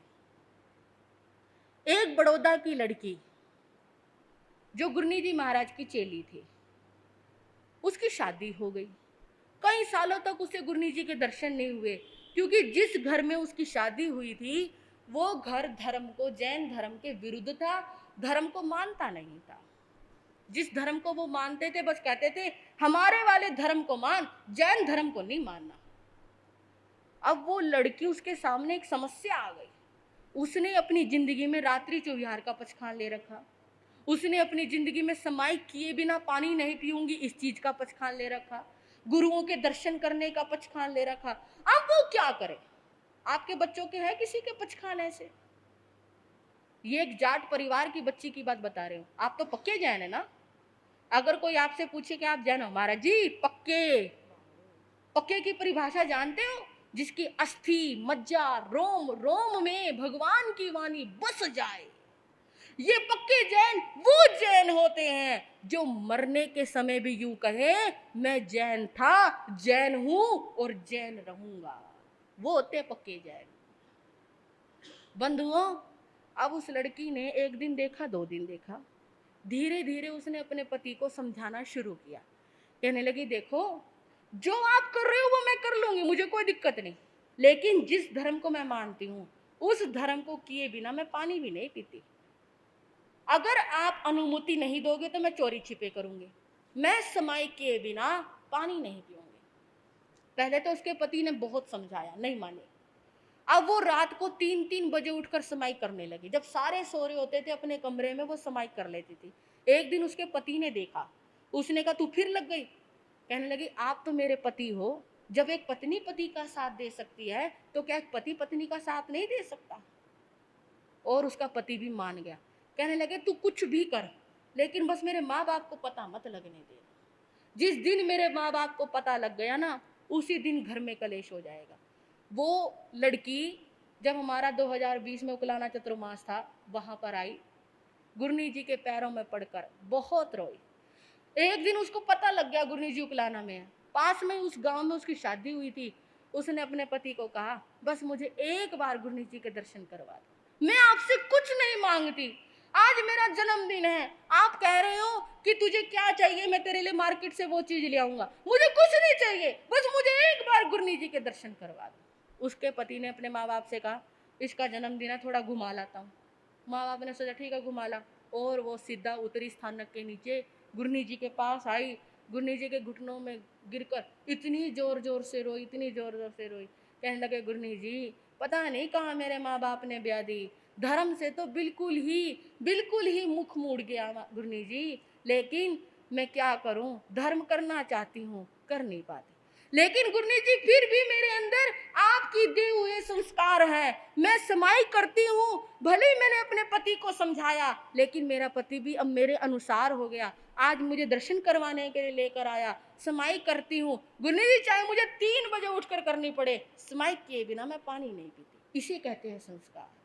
एक बड़ौदा की लड़की जो गुरनी जी महाराज की चेली थी, उसकी शादी हो गई। कई सालों तक उसे गुरनी जी के दर्शन नहीं हुए, क्योंकि जिस घर में उसकी शादी हुई थी वो घर धर्म को, जैन धर्म के विरुद्ध था, धर्म को मानता नहीं था। जिस धर्म को वो मानते थे बस कहते थे हमारे वाले धर्म को मान, जैन धर्म को नहीं मानना। अब वो लड़की, उसके सामने एक समस्या आ गई। उसने अपनी जिंदगी में रात्रि चौविहार का पचखान ले रखा, उसने अपनी जिंदगी में समाई किए बिना पानी नहीं पीऊंगी इस चीज का पचखान ले रखा, गुरुओं के दर्शन करने का पचखान ले रखा। अब वो क्या करे? आपके बच्चों के है किसी के पचखान ऐसे? ये एक जाट परिवार की बच्ची की बात बता रहे हो। आप तो पक्के जैन है ना? अगर कोई आपसे पूछे कि आप जैन हो, महाराज जी पक्के। पक्के की परिभाषा जानते हो? जिसकी अस्थि मज्जा रोम रोम में भगवान की वाणी बस जाए। ये पक्के जैन वो जैन होते हैं जो मरने के समय भी यूं कहे, मैं जैन था, जैन हूं और जैन रहूंगा। वो होते हैं पक्के जैन। बंधुओं, अब उस लड़की ने एक दिन देखा, 2 दिन देखा, धीरे धीरे उसने अपने पति को समझाना शुरू किया। कहने लगी, देखो जो आप कर रहे हो वो मैं कर लूंगी, मुझे कोई दिक्कत नहीं, लेकिन जिस धर्म को मैं मानती हूँ उस धर्म को किए बिना मैं पानी भी नहीं पीती। अगर आप अनुमति नहीं दोगे तो मैं चोरी छिपे करूंगी, मैं समाई किए बिना पानी नहीं पीऊंगी। पहले तो उसके पति ने बहुत समझाया, नहीं माने। अब वो रात को 3-3 बजे उठकर समाई करने लगी। जब सारे सो रहे होते थे अपने कमरे में, वो समाई कर लेती थी। एक दिन उसके पति ने देखा, उसने कहा, तू फिर लग गई? कहने लगी, आप तो मेरे पति हो, जब एक पत्नी पति का साथ दे सकती है तो क्या एक पति पत्नी का साथ नहीं दे सकता? और उसका पति भी मान गया। कहने लगे, तू कुछ भी कर, लेकिन बस मेरे माँ बाप को पता मत लगने दे। जिस दिन मेरे माँ बाप को पता लग गया ना, उसी दिन घर में कलेश हो जाएगा। वो लड़की जब हमारा 2020 में उकलाना चतुर्मास था, वहां पर आई, गुरनी जी के पैरों में पड़कर बहुत रोई। एक दिन उसको पता लग गया गुरनी जी उकलाना में है। पास में उस गांव में उसकी शादी हुई थी। उसने अपने पति को कहा, बस मुझे एक बार गुरनी जी के दर्शन करवा दो, मैं आपसे कुछ नहीं मांगती, आज मेरा जन्मदिन है, आप कह रहे हो कि तुझे क्या चाहिए, मैं तेरे लिए मार्केट से वो चीज ले आऊंगा, मुझे कुछ नहीं चाहिए, बस मुझे एक बार गुरनी जी के दर्शन करवा दो। उसके पति ने अपने माँ बाप से कहा, इसका जन्मदिन है, थोड़ा घुमा लाता हूँ। माँ बाप ने सोचा ठीक है घुमा ला, और वो सीधा उतरी स्थानक के नीचे, गुरनी जी के पास आई, गुरनी जी के घुटनों में गिरकर इतनी जोर जोर से रोई, इतनी जोर जोर से रोई। कहने लगे, गुरनी जी पता नहीं कहाँ मेरे माँ बाप ने ब्याह दी, धर्म से तो बिल्कुल ही मुख मोड़ गया गुरनी जी, लेकिन मैं क्या करूं, धर्म करना चाहती हूँ, कर नहीं पाती। लेकिन गुरनी जी फिर भी मेरे अंदर आपकी दिए हुए संस्कार है, मैं समाई करती हूँ। भले ही मैंने अपने पति को समझाया, लेकिन मेरा पति भी अब मेरे अनुसार हो गया, आज मुझे दर्शन करवाने के लिए लेकर आया, समाई करती हूँ। गुरनी जी चाहे मुझे 3 बजे उठकर करनी पड़े, समाई किए बिना मैं पानी नहीं पीती। इसे कहते हैं संस्कार,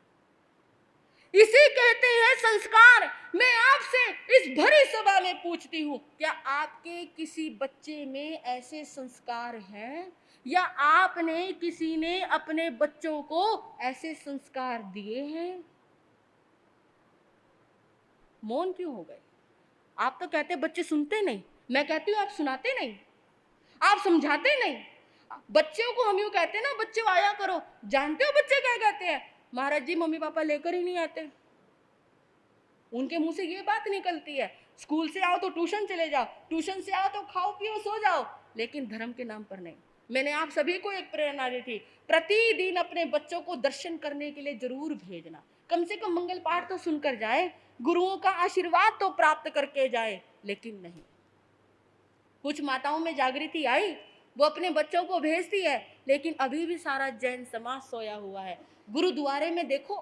इसे कहते हैं संस्कार। मैं आपसे इस भरी सभा में पूछती हूँ, क्या आपके किसी बच्चे में ऐसे संस्कार हैं, या आपने किसी ने अपने बच्चों को ऐसे संस्कार दिए हैं? मौन क्यों हो गए? आप तो कहते बच्चे सुनते नहीं, मैं कहती हूँ आप सुनाते नहीं, आप समझाते नहीं। बच्चों को हम यूं कहते हैं ना, बच्चे आया करो, जानते हो बच्चे क्या कहते हैं? महाराज जी मम्मी पापा लेकर ही नहीं आते। उनके मुंह से ये बात निकलती है, स्कूल से आओ तो ट्यूशन चले जाओ, ट्यूशन से आओ तो खाओ पियो सो जाओ, लेकिन धर्म के नाम पर नहीं। मैंने आप सभी को एक प्रेरणा दी थी, प्रतिदिन अपने बच्चों को दर्शन करने के लिए जरूर भेजना, कम से कम मंगल पाठ तो सुनकर जाए, गुरुओं का आशीर्वाद तो प्राप्त करके जाए। लेकिन नहीं, कुछ माताओं में जागृति आई, वो अपने बच्चों को भेजती है, लेकिन अभी भी सारा जैन समाज सोया हुआ है। गुरुद्वारे में देखो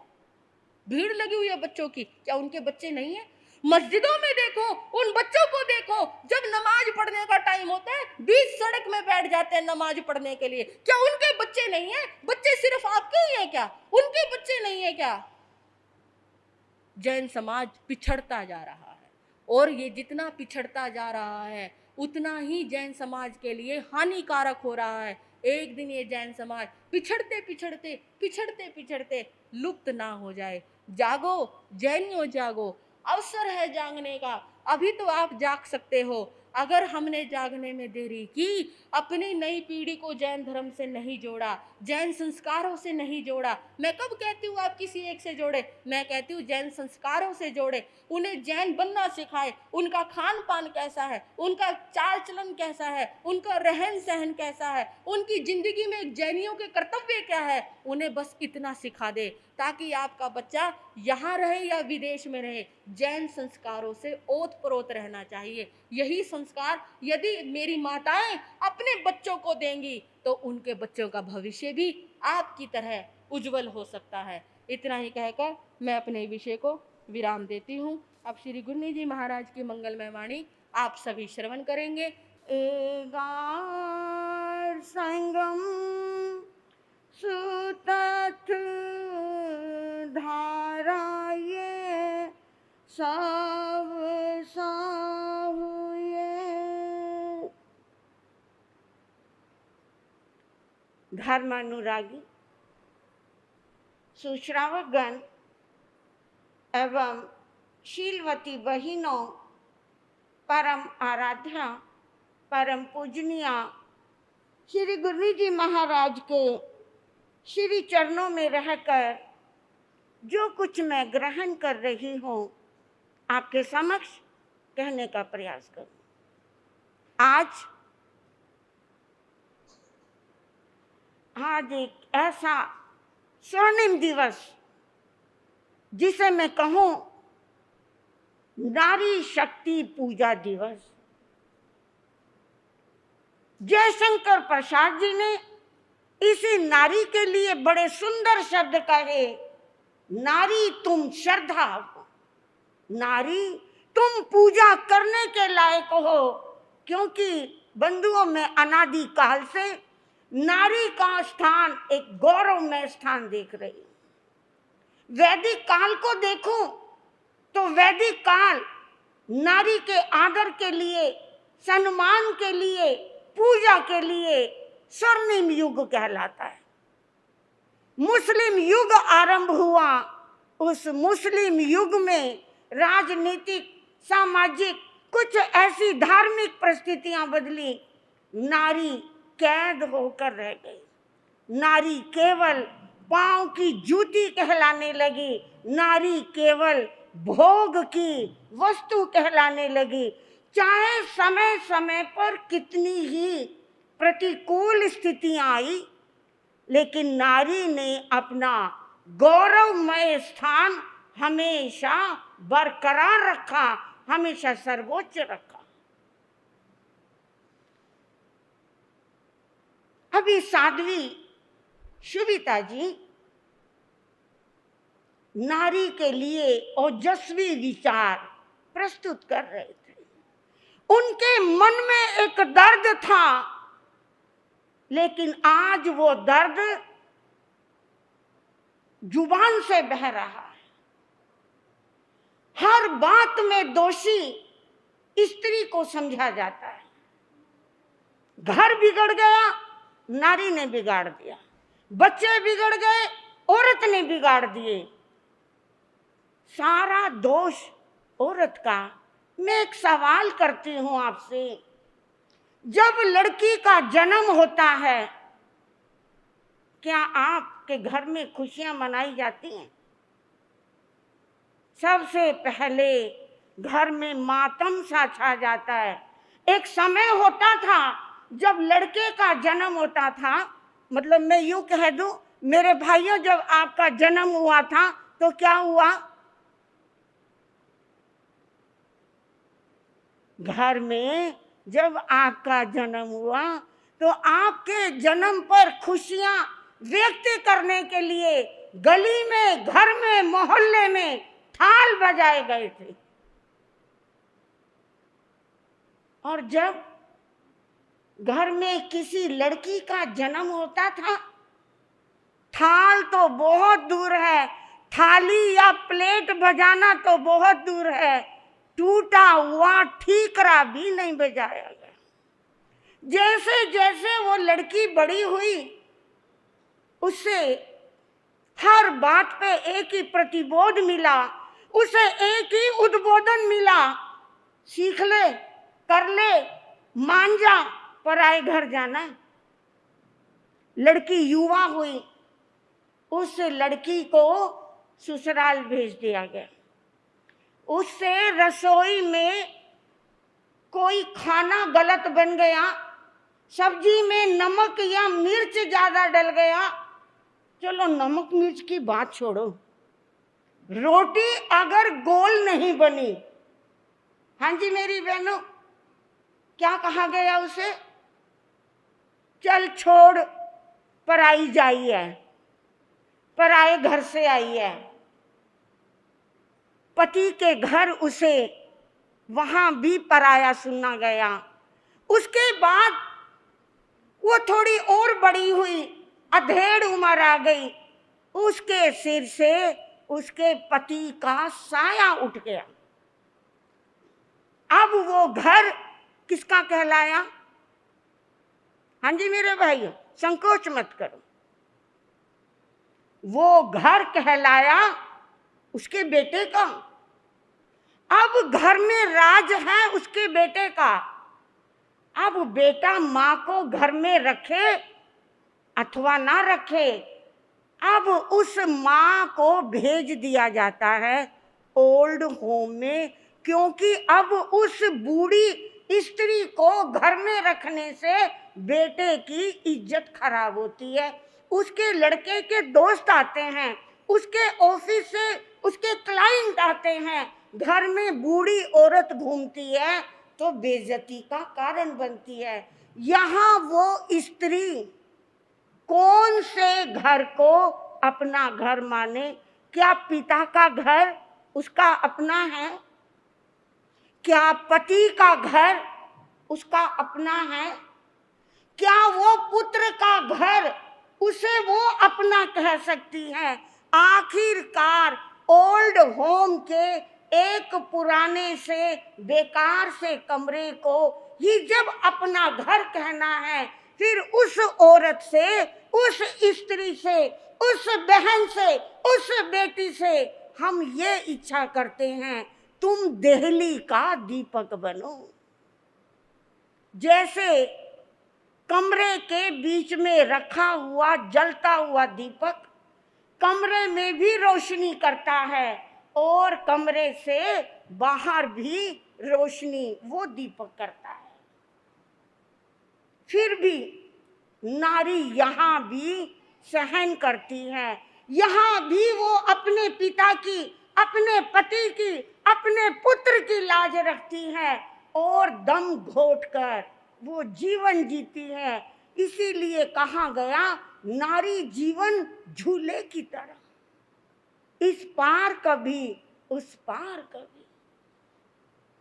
भीड़ लगी हुई है बच्चों की, क्या उनके बच्चे नहीं है? मस्जिदों में देखो, उन बच्चों को देखो, जब नमाज पढ़ने का टाइम होता है बीच सड़क में बैठ जाते हैं नमाज पढ़ने के लिए, क्या उनके बच्चे नहीं है? बच्चे सिर्फ आपके ही है क्या? उनके बच्चे नहीं है क्या? जैन समाज पिछड़ता जा रहा है, और ये जितना पिछड़ता जा रहा है उतना ही जैन समाज के लिए हानिकारक हो रहा है। एक दिन ये जैन समाज पिछड़ते पिछड़ते पिछड़ते पिछड़ते लुप्त ना हो जाए। जागो जैनियों, जागो, अवसर है जागने का, अभी तो आप जाग सकते हो। अगर हमने जागने में देरी की, अपनी नई पीढ़ी को जैन धर्म से नहीं जोड़ा, जैन संस्कारों से नहीं जोड़ा, मैं कब कहती हूँ आप किसी एक से जोड़े, मैं कहती हूँ जैन संस्कारों से जोड़े, उन्हें जैन बनना सिखाए, उनका खान पान कैसा है, उनका चाल चलन कैसा है, उनका रहन सहन कैसा है, उनकी जिंदगी में जैनियों के कर्तव्य क्या है, उन्हें बस इतना सिखा दे, ताकि आपका बच्चा यहाँ रहे या विदेश में रहे, जैन संस्कारों से ओत-प्रोत रहना चाहिए। यही संस्कार यदि मेरी माताएं अपने बच्चों को देंगी तो उनके बच्चों का भविष्य भी आपकी तरह उज्जवल हो सकता है। इतना ही कहकर मैं अपने विषय को विराम देती हूँ। अब श्री गुरनी जी महाराज की मंगलमय वाणी आप सभी श्रवण करेंगे। एगार संगम सुतथ धारा ये सब साहुए। धर्मानुरागी सुश्रावकगण एवं शीलवती बहिनों, परम आराध्या, परम पूजनीया श्री गुरनी जी महाराज के श्री चरणों में रहकर जो कुछ मैं ग्रहण कर रही हूँ आपके समक्ष कहने का प्रयास करूँ। आज एक ऐसा स्वर्णिम दिवस जिसे मैं कहूँ नारी शक्ति पूजा दिवस। जयशंकर प्रसाद जी ने इसी नारी के लिए बड़े सुंदर शब्द कहे, नारी तुम श्रद्धा हो, नारी तुम पूजा करने के लायक हो, क्योंकि बंधुओं में अनादि काल से नारी का स्थान एक गौरवमय स्थान देख रही। वैदिक काल को देखूं तो वैदिक काल नारी के आदर के लिए, सम्मान के लिए, पूजा के लिए स्वर्णिम युग कहलाता है। मुस्लिम युग आरंभ हुआ, उस मुस्लिम युग में राजनीतिक, सामाजिक कुछ ऐसी धार्मिक परिस्थितियां बदली, नारी कैद होकर रह गई। नारी केवल पांव की जूती कहलाने लगी, नारी केवल भोग की वस्तु कहलाने लगी। चाहे समय समय पर कितनी ही प्रतिकूल स्थितियां आई, लेकिन नारी ने अपना गौरवमय स्थान हमेशा बरकरार रखा, हमेशा सर्वोच्च रखा। अभी साध्वी सुविता जी नारी के लिए ओजस्वी विचार प्रस्तुत कर रहे थे। उनके मन में एक दर्द था, लेकिन आज वो दर्द जुबान से बह रहा है। हर बात में दोषी स्त्री को समझा जाता है। घर बिगड़ गया, नारी ने बिगाड़ दिया। बच्चे बिगड़ गए, औरत ने बिगाड़ दिए। सारा दोष औरत का। मैं एक सवाल करती हूं आपसे, जब लड़की का जन्म होता है, क्या आपके घर में खुशियां मनाई जाती हैं? सबसे पहले घर में मातम सा छा जाता है। एक समय होता था जब लड़के का जन्म होता था, मतलब मैं यूं कह दूं, मेरे भाइयों, जब आपका जन्म हुआ था तो क्या हुआ? घर में जब आपका जन्म हुआ तो आपके जन्म पर खुशियां व्यक्त करने के लिए गली में, घर में, मोहल्ले में थाल बजाए गए थे। और जब घर में किसी लड़की का जन्म होता था, थाल तो बहुत दूर है, थाली या प्लेट बजाना तो बहुत दूर है, टूटा हुआ ठीकरा भी नहीं बजाया गया। जैसे जैसे वो लड़की बड़ी हुई, उसे हर बात पे एक ही प्रतिबोध मिला, उसे एक ही उद्बोधन मिला, सीख ले, कर ले, मान जा, पराए घर जाना। लड़की युवा हुई, उस लड़की को ससुराल भेज दिया गया। उससे रसोई में कोई खाना गलत बन गया, सब्जी में नमक या मिर्च ज्यादा डल गया, चलो नमक मिर्च की बात छोड़ो, रोटी अगर गोल नहीं बनी, हाँ जी मेरी बहनों, क्या कहा गया उसे? चल छोड़, पराई जाई है, पराए घर से आई है। पति के घर उसे वहां भी पराया सुना गया। उसके बाद वो थोड़ी और बड़ी हुई, अधेड़ उम्र आ गई, उसके सिर से उसके पति का साया उठ गया। अब वो घर किसका कहलाया? हाँ जी मेरे भाइयों, संकोच मत करो, वो घर कहलाया उसके बेटे का। अब घर में राज है उसके बेटे का। अब बेटा माँ को घर में रखे अथवा ना रखे, अब उस माँ को भेज दिया जाता है ओल्ड होम में, क्योंकि अब उस बूढ़ी स्त्री को घर में रखने से बेटे की इज्जत खराब होती है। उसके लड़के के दोस्त आते हैं, उसके ऑफिस से उसके क्लाइंट आते हैं, घर में बूढ़ी औरत घूमती है तो बेइज्जती का कारण बनती है। यहाँ वो स्त्री कौन से घर को अपना घर माने? क्या पिता का घर उसका अपना है? क्या पति का घर उसका अपना है? क्या वो पुत्र का घर उसे वो अपना कह सकती है? आखिरकार ओल्ड होम के एक पुराने से बेकार से कमरे को ही जब अपना घर कहना है, फिर उस औरत से, उस स्त्री से, उस बहन से, उस बेटी से हम ये इच्छा करते हैं तुम देहली का दीपक बनो। जैसे कमरे के बीच में रखा हुआ जलता हुआ दीपक कमरे में भी रोशनी करता है और कमरे से बाहर भी रोशनी वो दीपक करता है। फिर भी नारी यहाँ भी सहन करती है, यहाँ भी वो अपने पिता की, अपने पति की, अपने पुत्र की लाज रखती है और दम घोटकर वो जीवन जीती है। इसीलिए कहा गया नारी जीवन झूले की तरह, इस पार कभी उस पार कभी।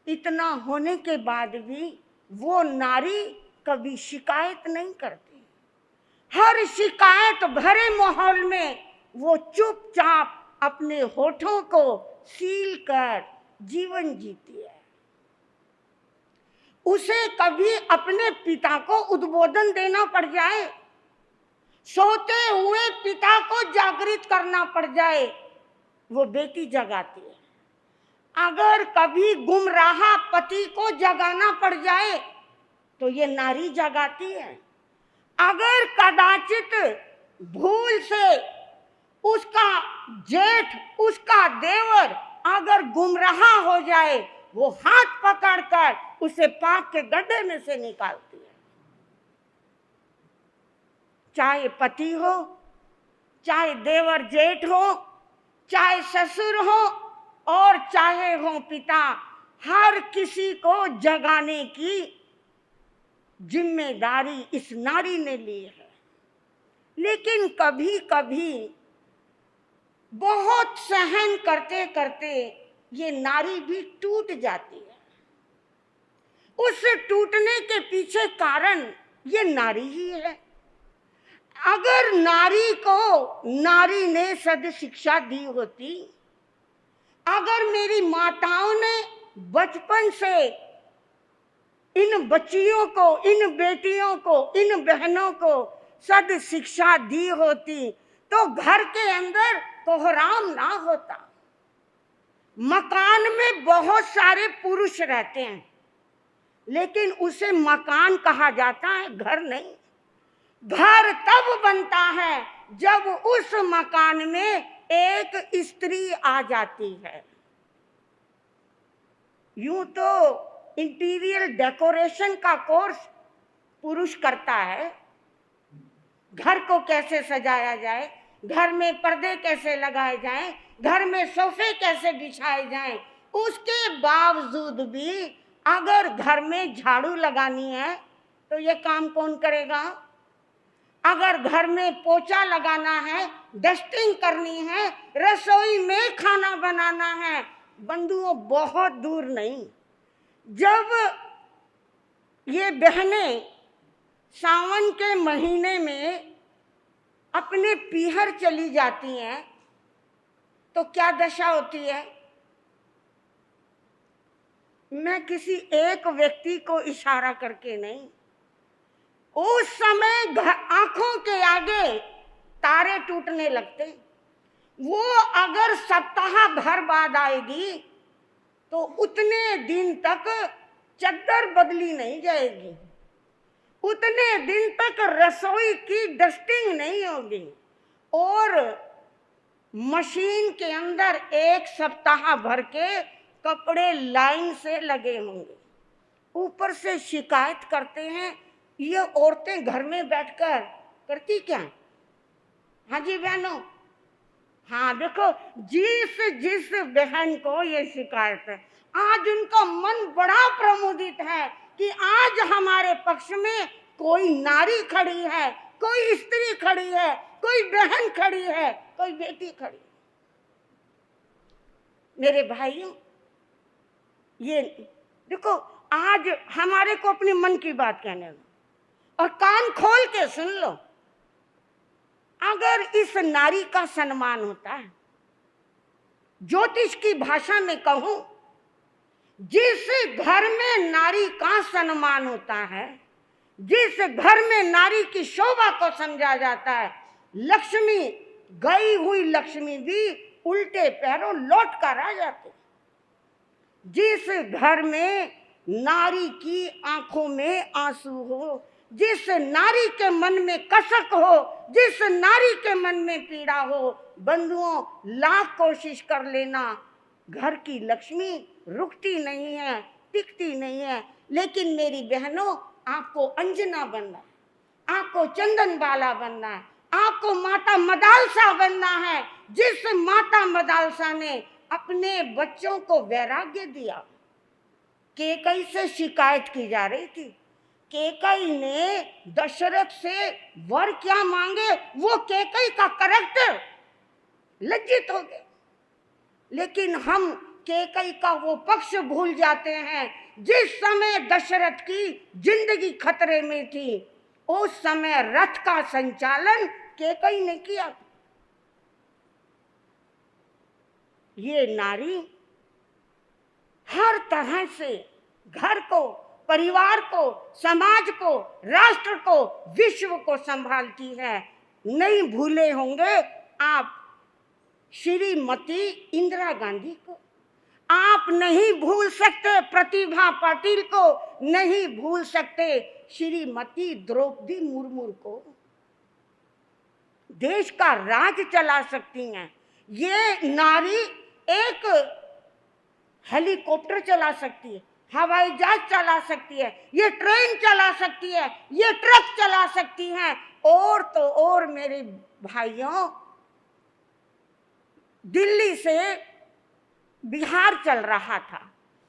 इतना होने के बाद भी वो नारी कभी शिकायत नहीं करती। हर शिकायत भरे माहौल में वो चुपचाप अपने होठों को सील कर जीवन जीती है। उसे कभी अपने पिता को उद्बोधन देना पड़ जाए, सोते हुए पिता को जागृत करना पड़ जाए, वो बेटी जगाती है। अगर कभी गुमराहा पति को जगाना पड़ जाए तो ये नारी जगाती है। अगर कदाचित भूल से उसका जेठ, उसका देवर अगर गुमराहा हो जाए, वो हाथ पकड़कर उसे पाप के गड्ढे में से निकालती है। चाहे पति हो, चाहे देवर जेठ हो, चाहे ससुर हो और चाहे हो पिता, हर किसी को जगाने की जिम्मेदारी इस नारी ने ली है। लेकिन कभी कभी बहुत सहन करते करते ये नारी भी टूट जाती है। उस टूटने के पीछे कारण ये नारी ही है। अगर नारी को नारी ने सद शिक्षा दी होती, अगर मेरी माताओं ने बचपन से इन बच्चियों को, इन बेटियों को, इन बहनों को सद शिक्षा दी होती तो घर के अंदर कोहराम ना होता। मकान में बहुत सारे पुरुष रहते हैं, लेकिन उसे मकान कहा जाता है, घर नहीं। घर तब बनता है जब उस मकान में एक स्त्री आ जाती है। यूं तो इंटीरियर डेकोरेशन का कोर्स पुरुष करता है, घर को कैसे सजाया जाए, घर में पर्दे कैसे लगाए जाएं, घर में सोफे कैसे बिछाए जाएं, उसके बावजूद भी अगर घर में झाड़ू लगानी है तो ये काम कौन करेगा? अगर घर में पोछा लगाना है, डस्टिंग करनी है, रसोई में खाना बनाना है, बंधुओं बहुत दूर नहीं, जब ये बहनें सावन के महीने में अपने पीहर चली जाती हैं तो क्या दशा होती है? मैं किसी एक व्यक्ति को इशारा करके नहीं, उस समय आंखों के आगे तारे टूटने लगते। वो अगर सप्ताह भर बाद आएगी तो उतने दिन तक चद्दर बदली नहीं जाएगी, उतने दिन तक रसोई की डस्टिंग नहीं होगी और मशीन के अंदर एक सप्ताह भर के कपड़े लाइन से लगे होंगे। ऊपर से शिकायत करते हैं ये औरतें घर में बैठकर करती क्या? हाँ जी बहनों, हाँ देखो, जिस बहन को ये शिकायत है, आज उनका मन बड़ा प्रमुदित है कि आज हमारे पक्ष में कोई नारी खड़ी है, कोई स्त्री खड़ी है, कोई बहन खड़ी है, कोई बेटी खड़ी है। मेरे भाइयों, ये देखो, आज हमारे को अपने मन की बात कहने दो और कान खोल के सुन लो। अगर इस नारी का सम्मान होता है, ज्योतिष की भाषा में कहूं, जिस घर में नारी का सम्मान होता है, जिस घर में नारी की शोभा को समझा जाता है, लक्ष्मी, गई हुई लक्ष्मी भी उल्टे पैरों लौट कर आ जाती। जिस घर में नारी की आंखों में आंसू हो, जिस नारी के मन में कसक हो, जिस नारी के मन में पीड़ा हो, बंधुओं लाख कोशिश कर लेना, घर की लक्ष्मी रुकती नहीं है, टिकती नहीं है। लेकिन मेरी बहनों, आपको अंजना बनना है, आपको चंदन बाला बनना है, आपको माता मदालसा बनना है। जिस माता मदालसा ने अपने बच्चों को वैराग्य दिया, केकई से शिकायत की जा रही थी, केकई ने दशरथ से वर क्या मांगे, वो केकई का करैक्टर, लज्जित हो गए। लेकिन हम केकई का वो पक्ष भूल जाते हैं, जिस समय दशरथ की जिंदगी खतरे में थी, उस समय रथ का संचालन केकई ने किया। ये नारी हर तरह से घर को, परिवार को, समाज को, राष्ट्र को, विश्व को संभालती है। नहीं भूले होंगे आप श्रीमती इंदिरा गांधी को, आप नहीं भूल सकते प्रतिभा पाटिल को, नहीं भूल सकते श्रीमती द्रौपदी मुर्मू को। देश का राज चला सकती हैं ये नारी। एक हेलीकॉप्टर चला सकती है, हवाई जहाज चला सकती है, ये ट्रेन चला सकती है, ये ट्रक चला सकती हैं। और तो और मेरे भाइयों, दिल्ली से बिहार चल रहा था,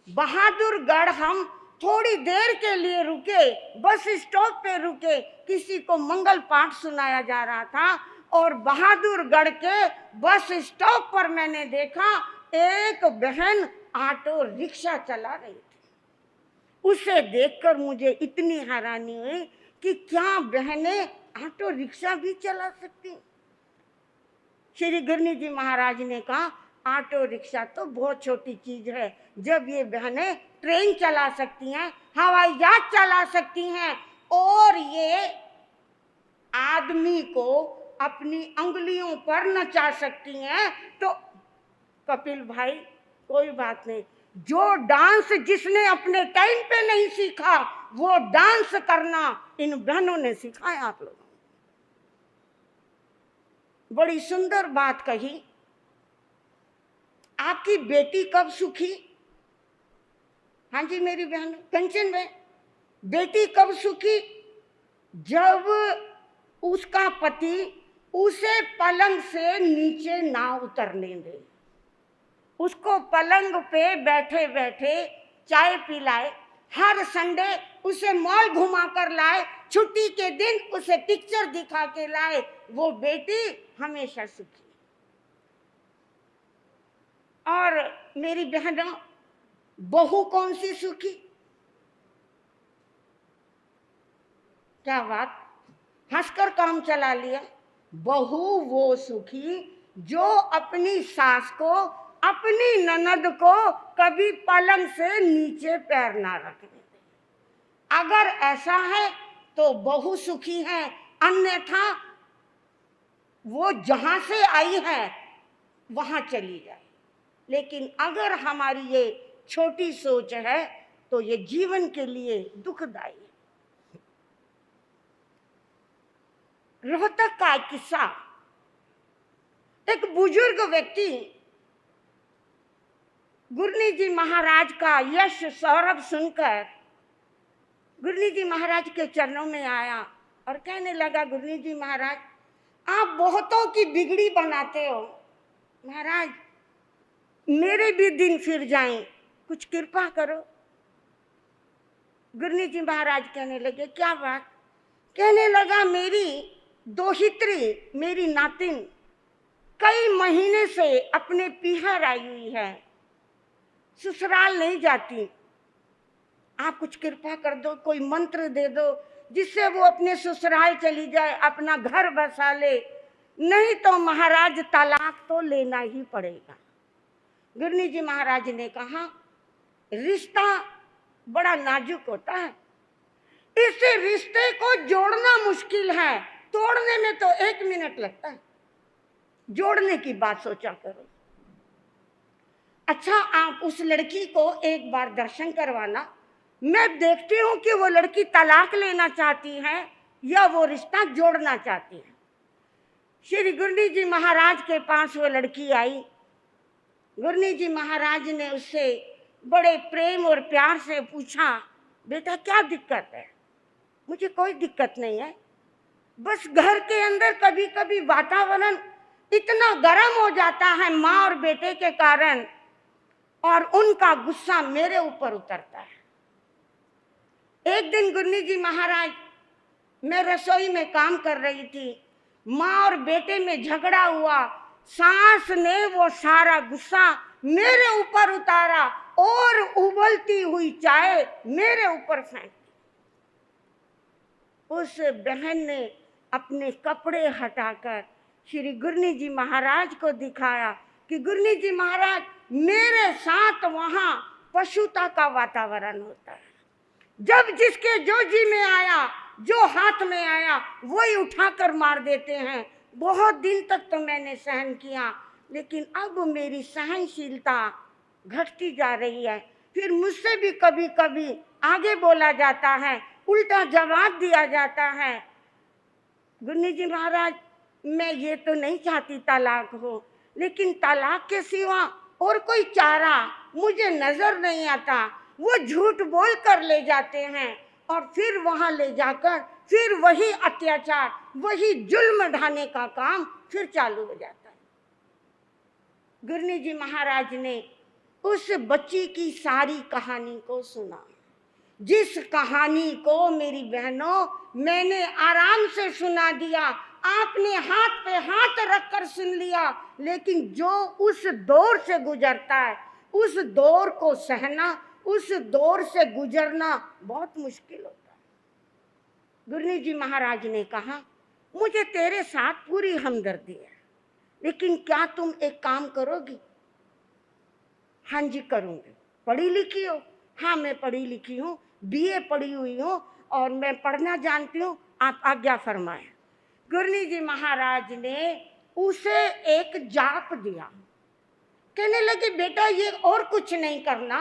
बहादुरगढ़ हम थोड़ी देर के लिए रुके, बस स्टॉप पे रुके, किसी को मंगल पाठ सुनाया जा रहा था और बहादुरगढ़ के बस स्टॉप पर मैंने देखा एक बहन ऑटो रिक्शा चला रही थी। उसे देखकर मुझे इतनी हैरानी हुई कि क्या बहनें ऑटो रिक्शा भी चला सकती। श्री गिरनी जी महाराज ने कहा ऑटो रिक्शा तो बहुत छोटी चीज है, जब ये बहनें ट्रेन चला सकती हैं, हवाई जहाज चला सकती हैं और ये आदमी को अपनी अंगुलियों पर नचा सकती हैं, तो कपिल भाई कोई बात नहीं, जो डांस जिसने अपने टाइम पे नहीं सीखा वो डांस करना इन बहनों ने सिखाया आप लोगों। बड़ी सुंदर बात कही, आपकी बेटी कब सुखी? हाँ जी मेरी बहन कंचन में, बेटी कब सुखी? जब उसका पति उसे पलंग से नीचे ना उतरने दे। उसको पलंग पे बैठे बैठे चाय पिलाए, हर संडे उसे मॉल घुमा कर लाए, छुट्टी के दिन उसे पिक्चर दिखा के लाए, वो बेटी हमेशा सुखी। और मेरी बहनों, बहू कौन सी सुखी? क्या बात, हंसकर काम चला लिया। बहू वो सुखी जो अपनी सास को, अपनी ननद को कभी पलंग से नीचे पैर ना रखने दे। अगर ऐसा है तो बहू सुखी है, अन्यथा वो जहां से आई है वहां चली जाए। लेकिन अगर हमारी ये छोटी सोच है तो ये जीवन के लिए दुखदाई है। रोहतक का किस्सा, एक बुजुर्ग व्यक्ति गुरनी जी महाराज का यश सौरभ सुनकर गुरनी जी महाराज के चरणों में आया और कहने लगा, गुरनी जी महाराज, आप बहुतों की बिगड़ी बनाते हो, महाराज मेरे भी दिन फिर जाएं, कुछ कृपा करो। गुरनी जी महाराज कहने लगे, क्या बात? कहने लगा, मेरी दोहित्री, मेरी नातिन कई महीने से अपने पीहर आई हुई है, ससुराल नहीं जाती, आप कुछ कृपा कर दो, कोई मंत्र दे दो जिससे वो अपने ससुराल चली जाए, अपना घर बसा ले, नहीं तो महाराज तलाक तो लेना ही पड़ेगा। गुरनी जी महाराज ने कहा, रिश्ता बड़ा नाजुक होता है, इस रिश्ते को जोड़ना मुश्किल है, तोड़ने में तो 1 मिनट लगता है, जोड़ने की बात सोचा करो। अच्छा, आप उस लड़की को एक बार दर्शन करवाना, मैं देखती हूं कि वो लड़की तलाक लेना चाहती है या वो रिश्ता जोड़ना चाहती है। श्री गुरनी जी महाराज के पास वो लड़की आई। गुरनी जी महाराज ने उससे बड़े प्रेम और प्यार से पूछा, बेटा क्या दिक्कत है? मुझे कोई दिक्कत नहीं है, बस घर के अंदर कभी कभी वातावरण इतना गर्म हो जाता है माँ और बेटे के कारण, और उनका गुस्सा मेरे ऊपर उतरता है। एक दिन गुरनी जी महाराज, मैं रसोई में काम कर रही थी, माँ और बेटे में झगड़ा हुआ, सास ने वो सारा गुस्सा मेरे ऊपर उतारा और उबलती हुई चाय मेरे ऊपर फेंक दी। उस बहन ने अपने कपड़े हटाकर श्री गुरनी जी महाराज को दिखाया कि गुरनी जी महाराज, मेरे साथ वहां पशुता का वातावरण होता है, जब जिसके जो जी में आया, जो हाथ में आया वही उठाकर मार देते हैं। बहुत दिन तक तो मैंने सहन किया, लेकिन अब मेरी सहनशीलता घटती जा रही है। फिर मुझसे भी कभी कभी आगे बोला जाता है, उल्टा जवाब दिया जाता है। गुरनी जी महाराज, मैं ये तो नहीं चाहती तलाक हो, लेकिन तलाक के सिवा और कोई चारा मुझे नजर नहीं आता। वो झूठ बोल कर ले जाते हैं और फिर वहां ले जाकर फिर वही अत्याचार, वही जुल्म ढाने का काम फिर चालू हो जाता है। गुरनी जी महाराज ने उस बच्ची की सारी कहानी को सुना, जिस कहानी को मेरी बहनों मैंने आराम से सुना दिया, आपने हाथ पे हाथ रखकर सुन लिया, लेकिन जो उस दौर से गुजरता है, उस दौर को सहना, उस दौर से गुजरना बहुत मुश्किल होता है। गुरनी जी महाराज ने कहा, मुझे तेरे साथ पूरी हमदर्दी है, लेकिन क्या तुम एक काम करोगी? हाँ जी करूंगी। पढ़ी लिखी हो? हाँ मैं पढ़ी लिखी हूँ, बीए पढ़ी हुई हूँ और मैं पढ़ना जानती हूँ, आप आज्ञा फरमाएं। गुरनी जी महाराज ने उसे एक जाप दिया। कहने लगे, बेटा ये और कुछ नहीं करना,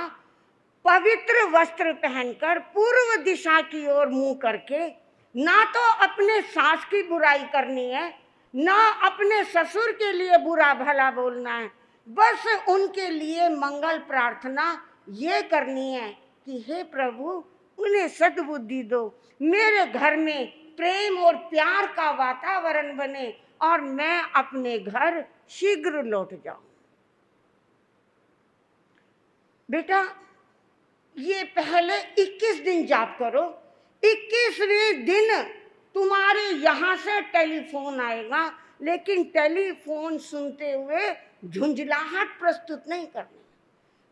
पवित्र वस्त्र पहनकर पूर्व दिशा की ओर मुंह करके, ना तो अपने सास की बुराई करनी है, ना अपने ससुर के लिए बुरा भला बोलना है, बस उनके लिए मंगल प्रार्थना ये करनी है कि हे प्रभु उन्हें सद्बुद्धि दो, मेरे घर में प्रेम और प्यार का वातावरण बने और मैं अपने घर शीघ्र लौट जाऊं। बेटा ये पहले 21 दिन जाप करो, 21वें दिन तुम्हारे यहाँ से टेलीफोन आएगा, लेकिन टेलीफोन सुनते हुए झुंझलाहट प्रस्तुत नहीं करनी,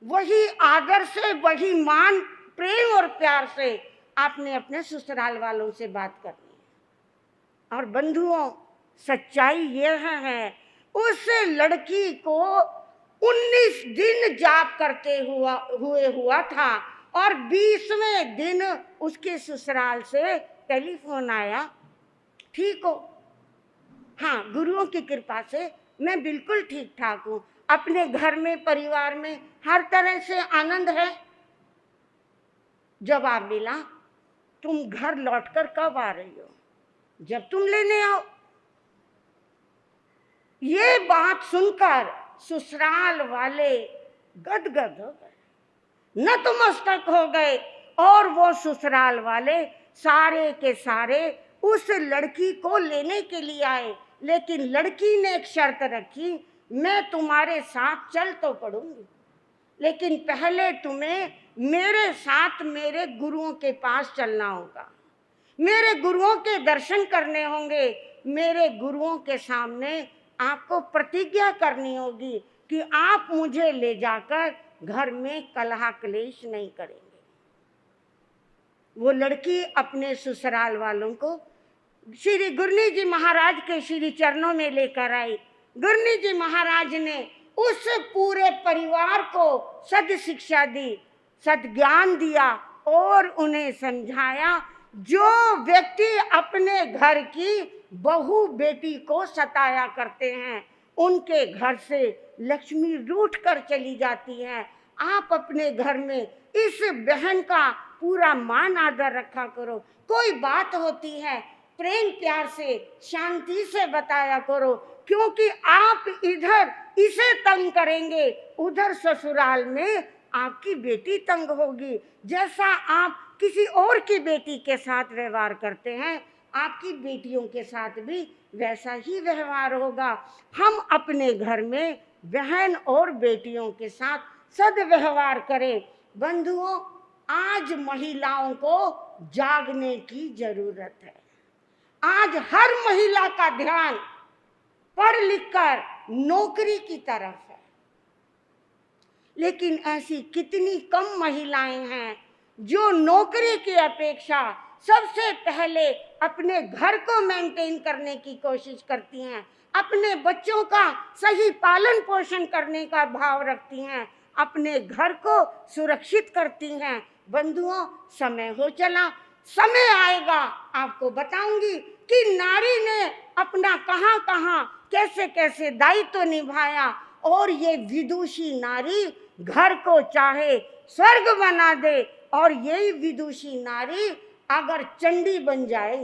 वही आदर से, वही मान, प्रेम और प्यार से आपने अपने ससुराल वालों से बात करनी है। और बंधुओं, सच्चाई यह है, उस लड़की को 19 दिन जाप करते हुआ था और 20वें दिन उसके ससुराल से टेलीफोन आया। ठीक हो? हाँ, गुरुओं की कृपा से मैं बिल्कुल ठीक ठाक हूँ, अपने घर में, परिवार में हर तरह से आनंद है। जवाब मिला, तुम घर लौटकर कब आ रही हो? जब तुम लेने आओ। ये बात सुनकर ससुराल वाले गदगद हो गए, नतमस्तक हो गए, और वो ससुराल वाले सारे के सारे उस लड़की को लेने के लिए आए। लेकिन लड़की ने एक शर्त रखी, मैं तुम्हारे साथ चल तो पड़ूंगी, लेकिन पहले तुम्हें मेरे साथ मेरे गुरुओं के पास चलना होगा, मेरे गुरुओं के दर्शन करने होंगे, मेरे गुरुओं के सामने आपको प्रतिज्ञा करनी होगी कि आप मुझे ले जाकर घर में कलह क्लेश नहीं करेंगे। वो लड़की अपने ससुराल वालों को श्री गुरनी जी महाराज के श्री चरणों में लेकर आई। गुरनी जी महाराज ने उस पूरे परिवार को सद शिक्षा दी, सद ज्ञान दिया और उन्हें समझाया, जो व्यक्ति अपने घर की बहू बेटी को सताया करते हैं, उनके घर से लक्ष्मी रूठ कर चली जाती है। आप अपने घर में इस बहन का पूरा मान आदर रखा करो। कोई बात होती है प्रेम प्यार से, शांति से बताया करो, क्योंकि आप इधर इसे तंग करेंगे, उधर ससुराल में आपकी बेटी तंग होगी। जैसा आप किसी और की बेटी के साथ व्यवहार करते हैं, आपकी बेटियों के साथ भी वैसा ही व्यवहार होगा। हम अपने घर में बहन और बेटियों के साथ सद्व्यवहार करें। बंधुओं, आज महिलाओं को जागने की जरूरत है। आज हर महिला का ध्यान पढ़ लिख कर नौकरी की तरफ है, लेकिन ऐसी कितनी कम महिलाएं हैं जो नौकरी की अपेक्षा सबसे पहले अपने घर को मेंटेन करने की कोशिश करती हैं, अपने बच्चों का सही पालन पोषण करने का भाव रखती हैं, अपने घर को सुरक्षित करती हैं। बंधुओं, समय हो चला, समय आएगा आपको बताऊंगी कि नारी ने अपना कहां कहां कैसे कैसे दायित्व निभाया, और ये विदुषी नारी घर को चाहे स्वर्ग बना दे, और यही विदुषी नारी अगर चंडी बन जाए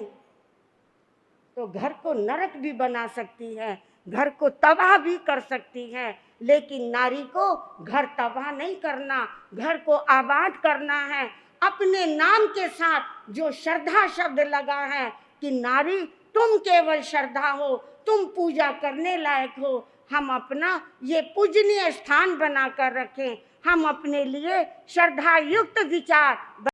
तो घर को नरक भी बना सकती है, घर को तबाह भी कर सकती है। लेकिन नारी को घर तबाह नहीं करना, घर को आबाद करना है। अपने नाम के साथ जो श्रद्धा शब्द लगा है कि नारी तुम केवल श्रद्धा हो, तुम पूजा करने लायक हो, हम अपना ये पूजनीय स्थान बनाकर रखें। हम अपने लिए श्रद्धा युक्त विचार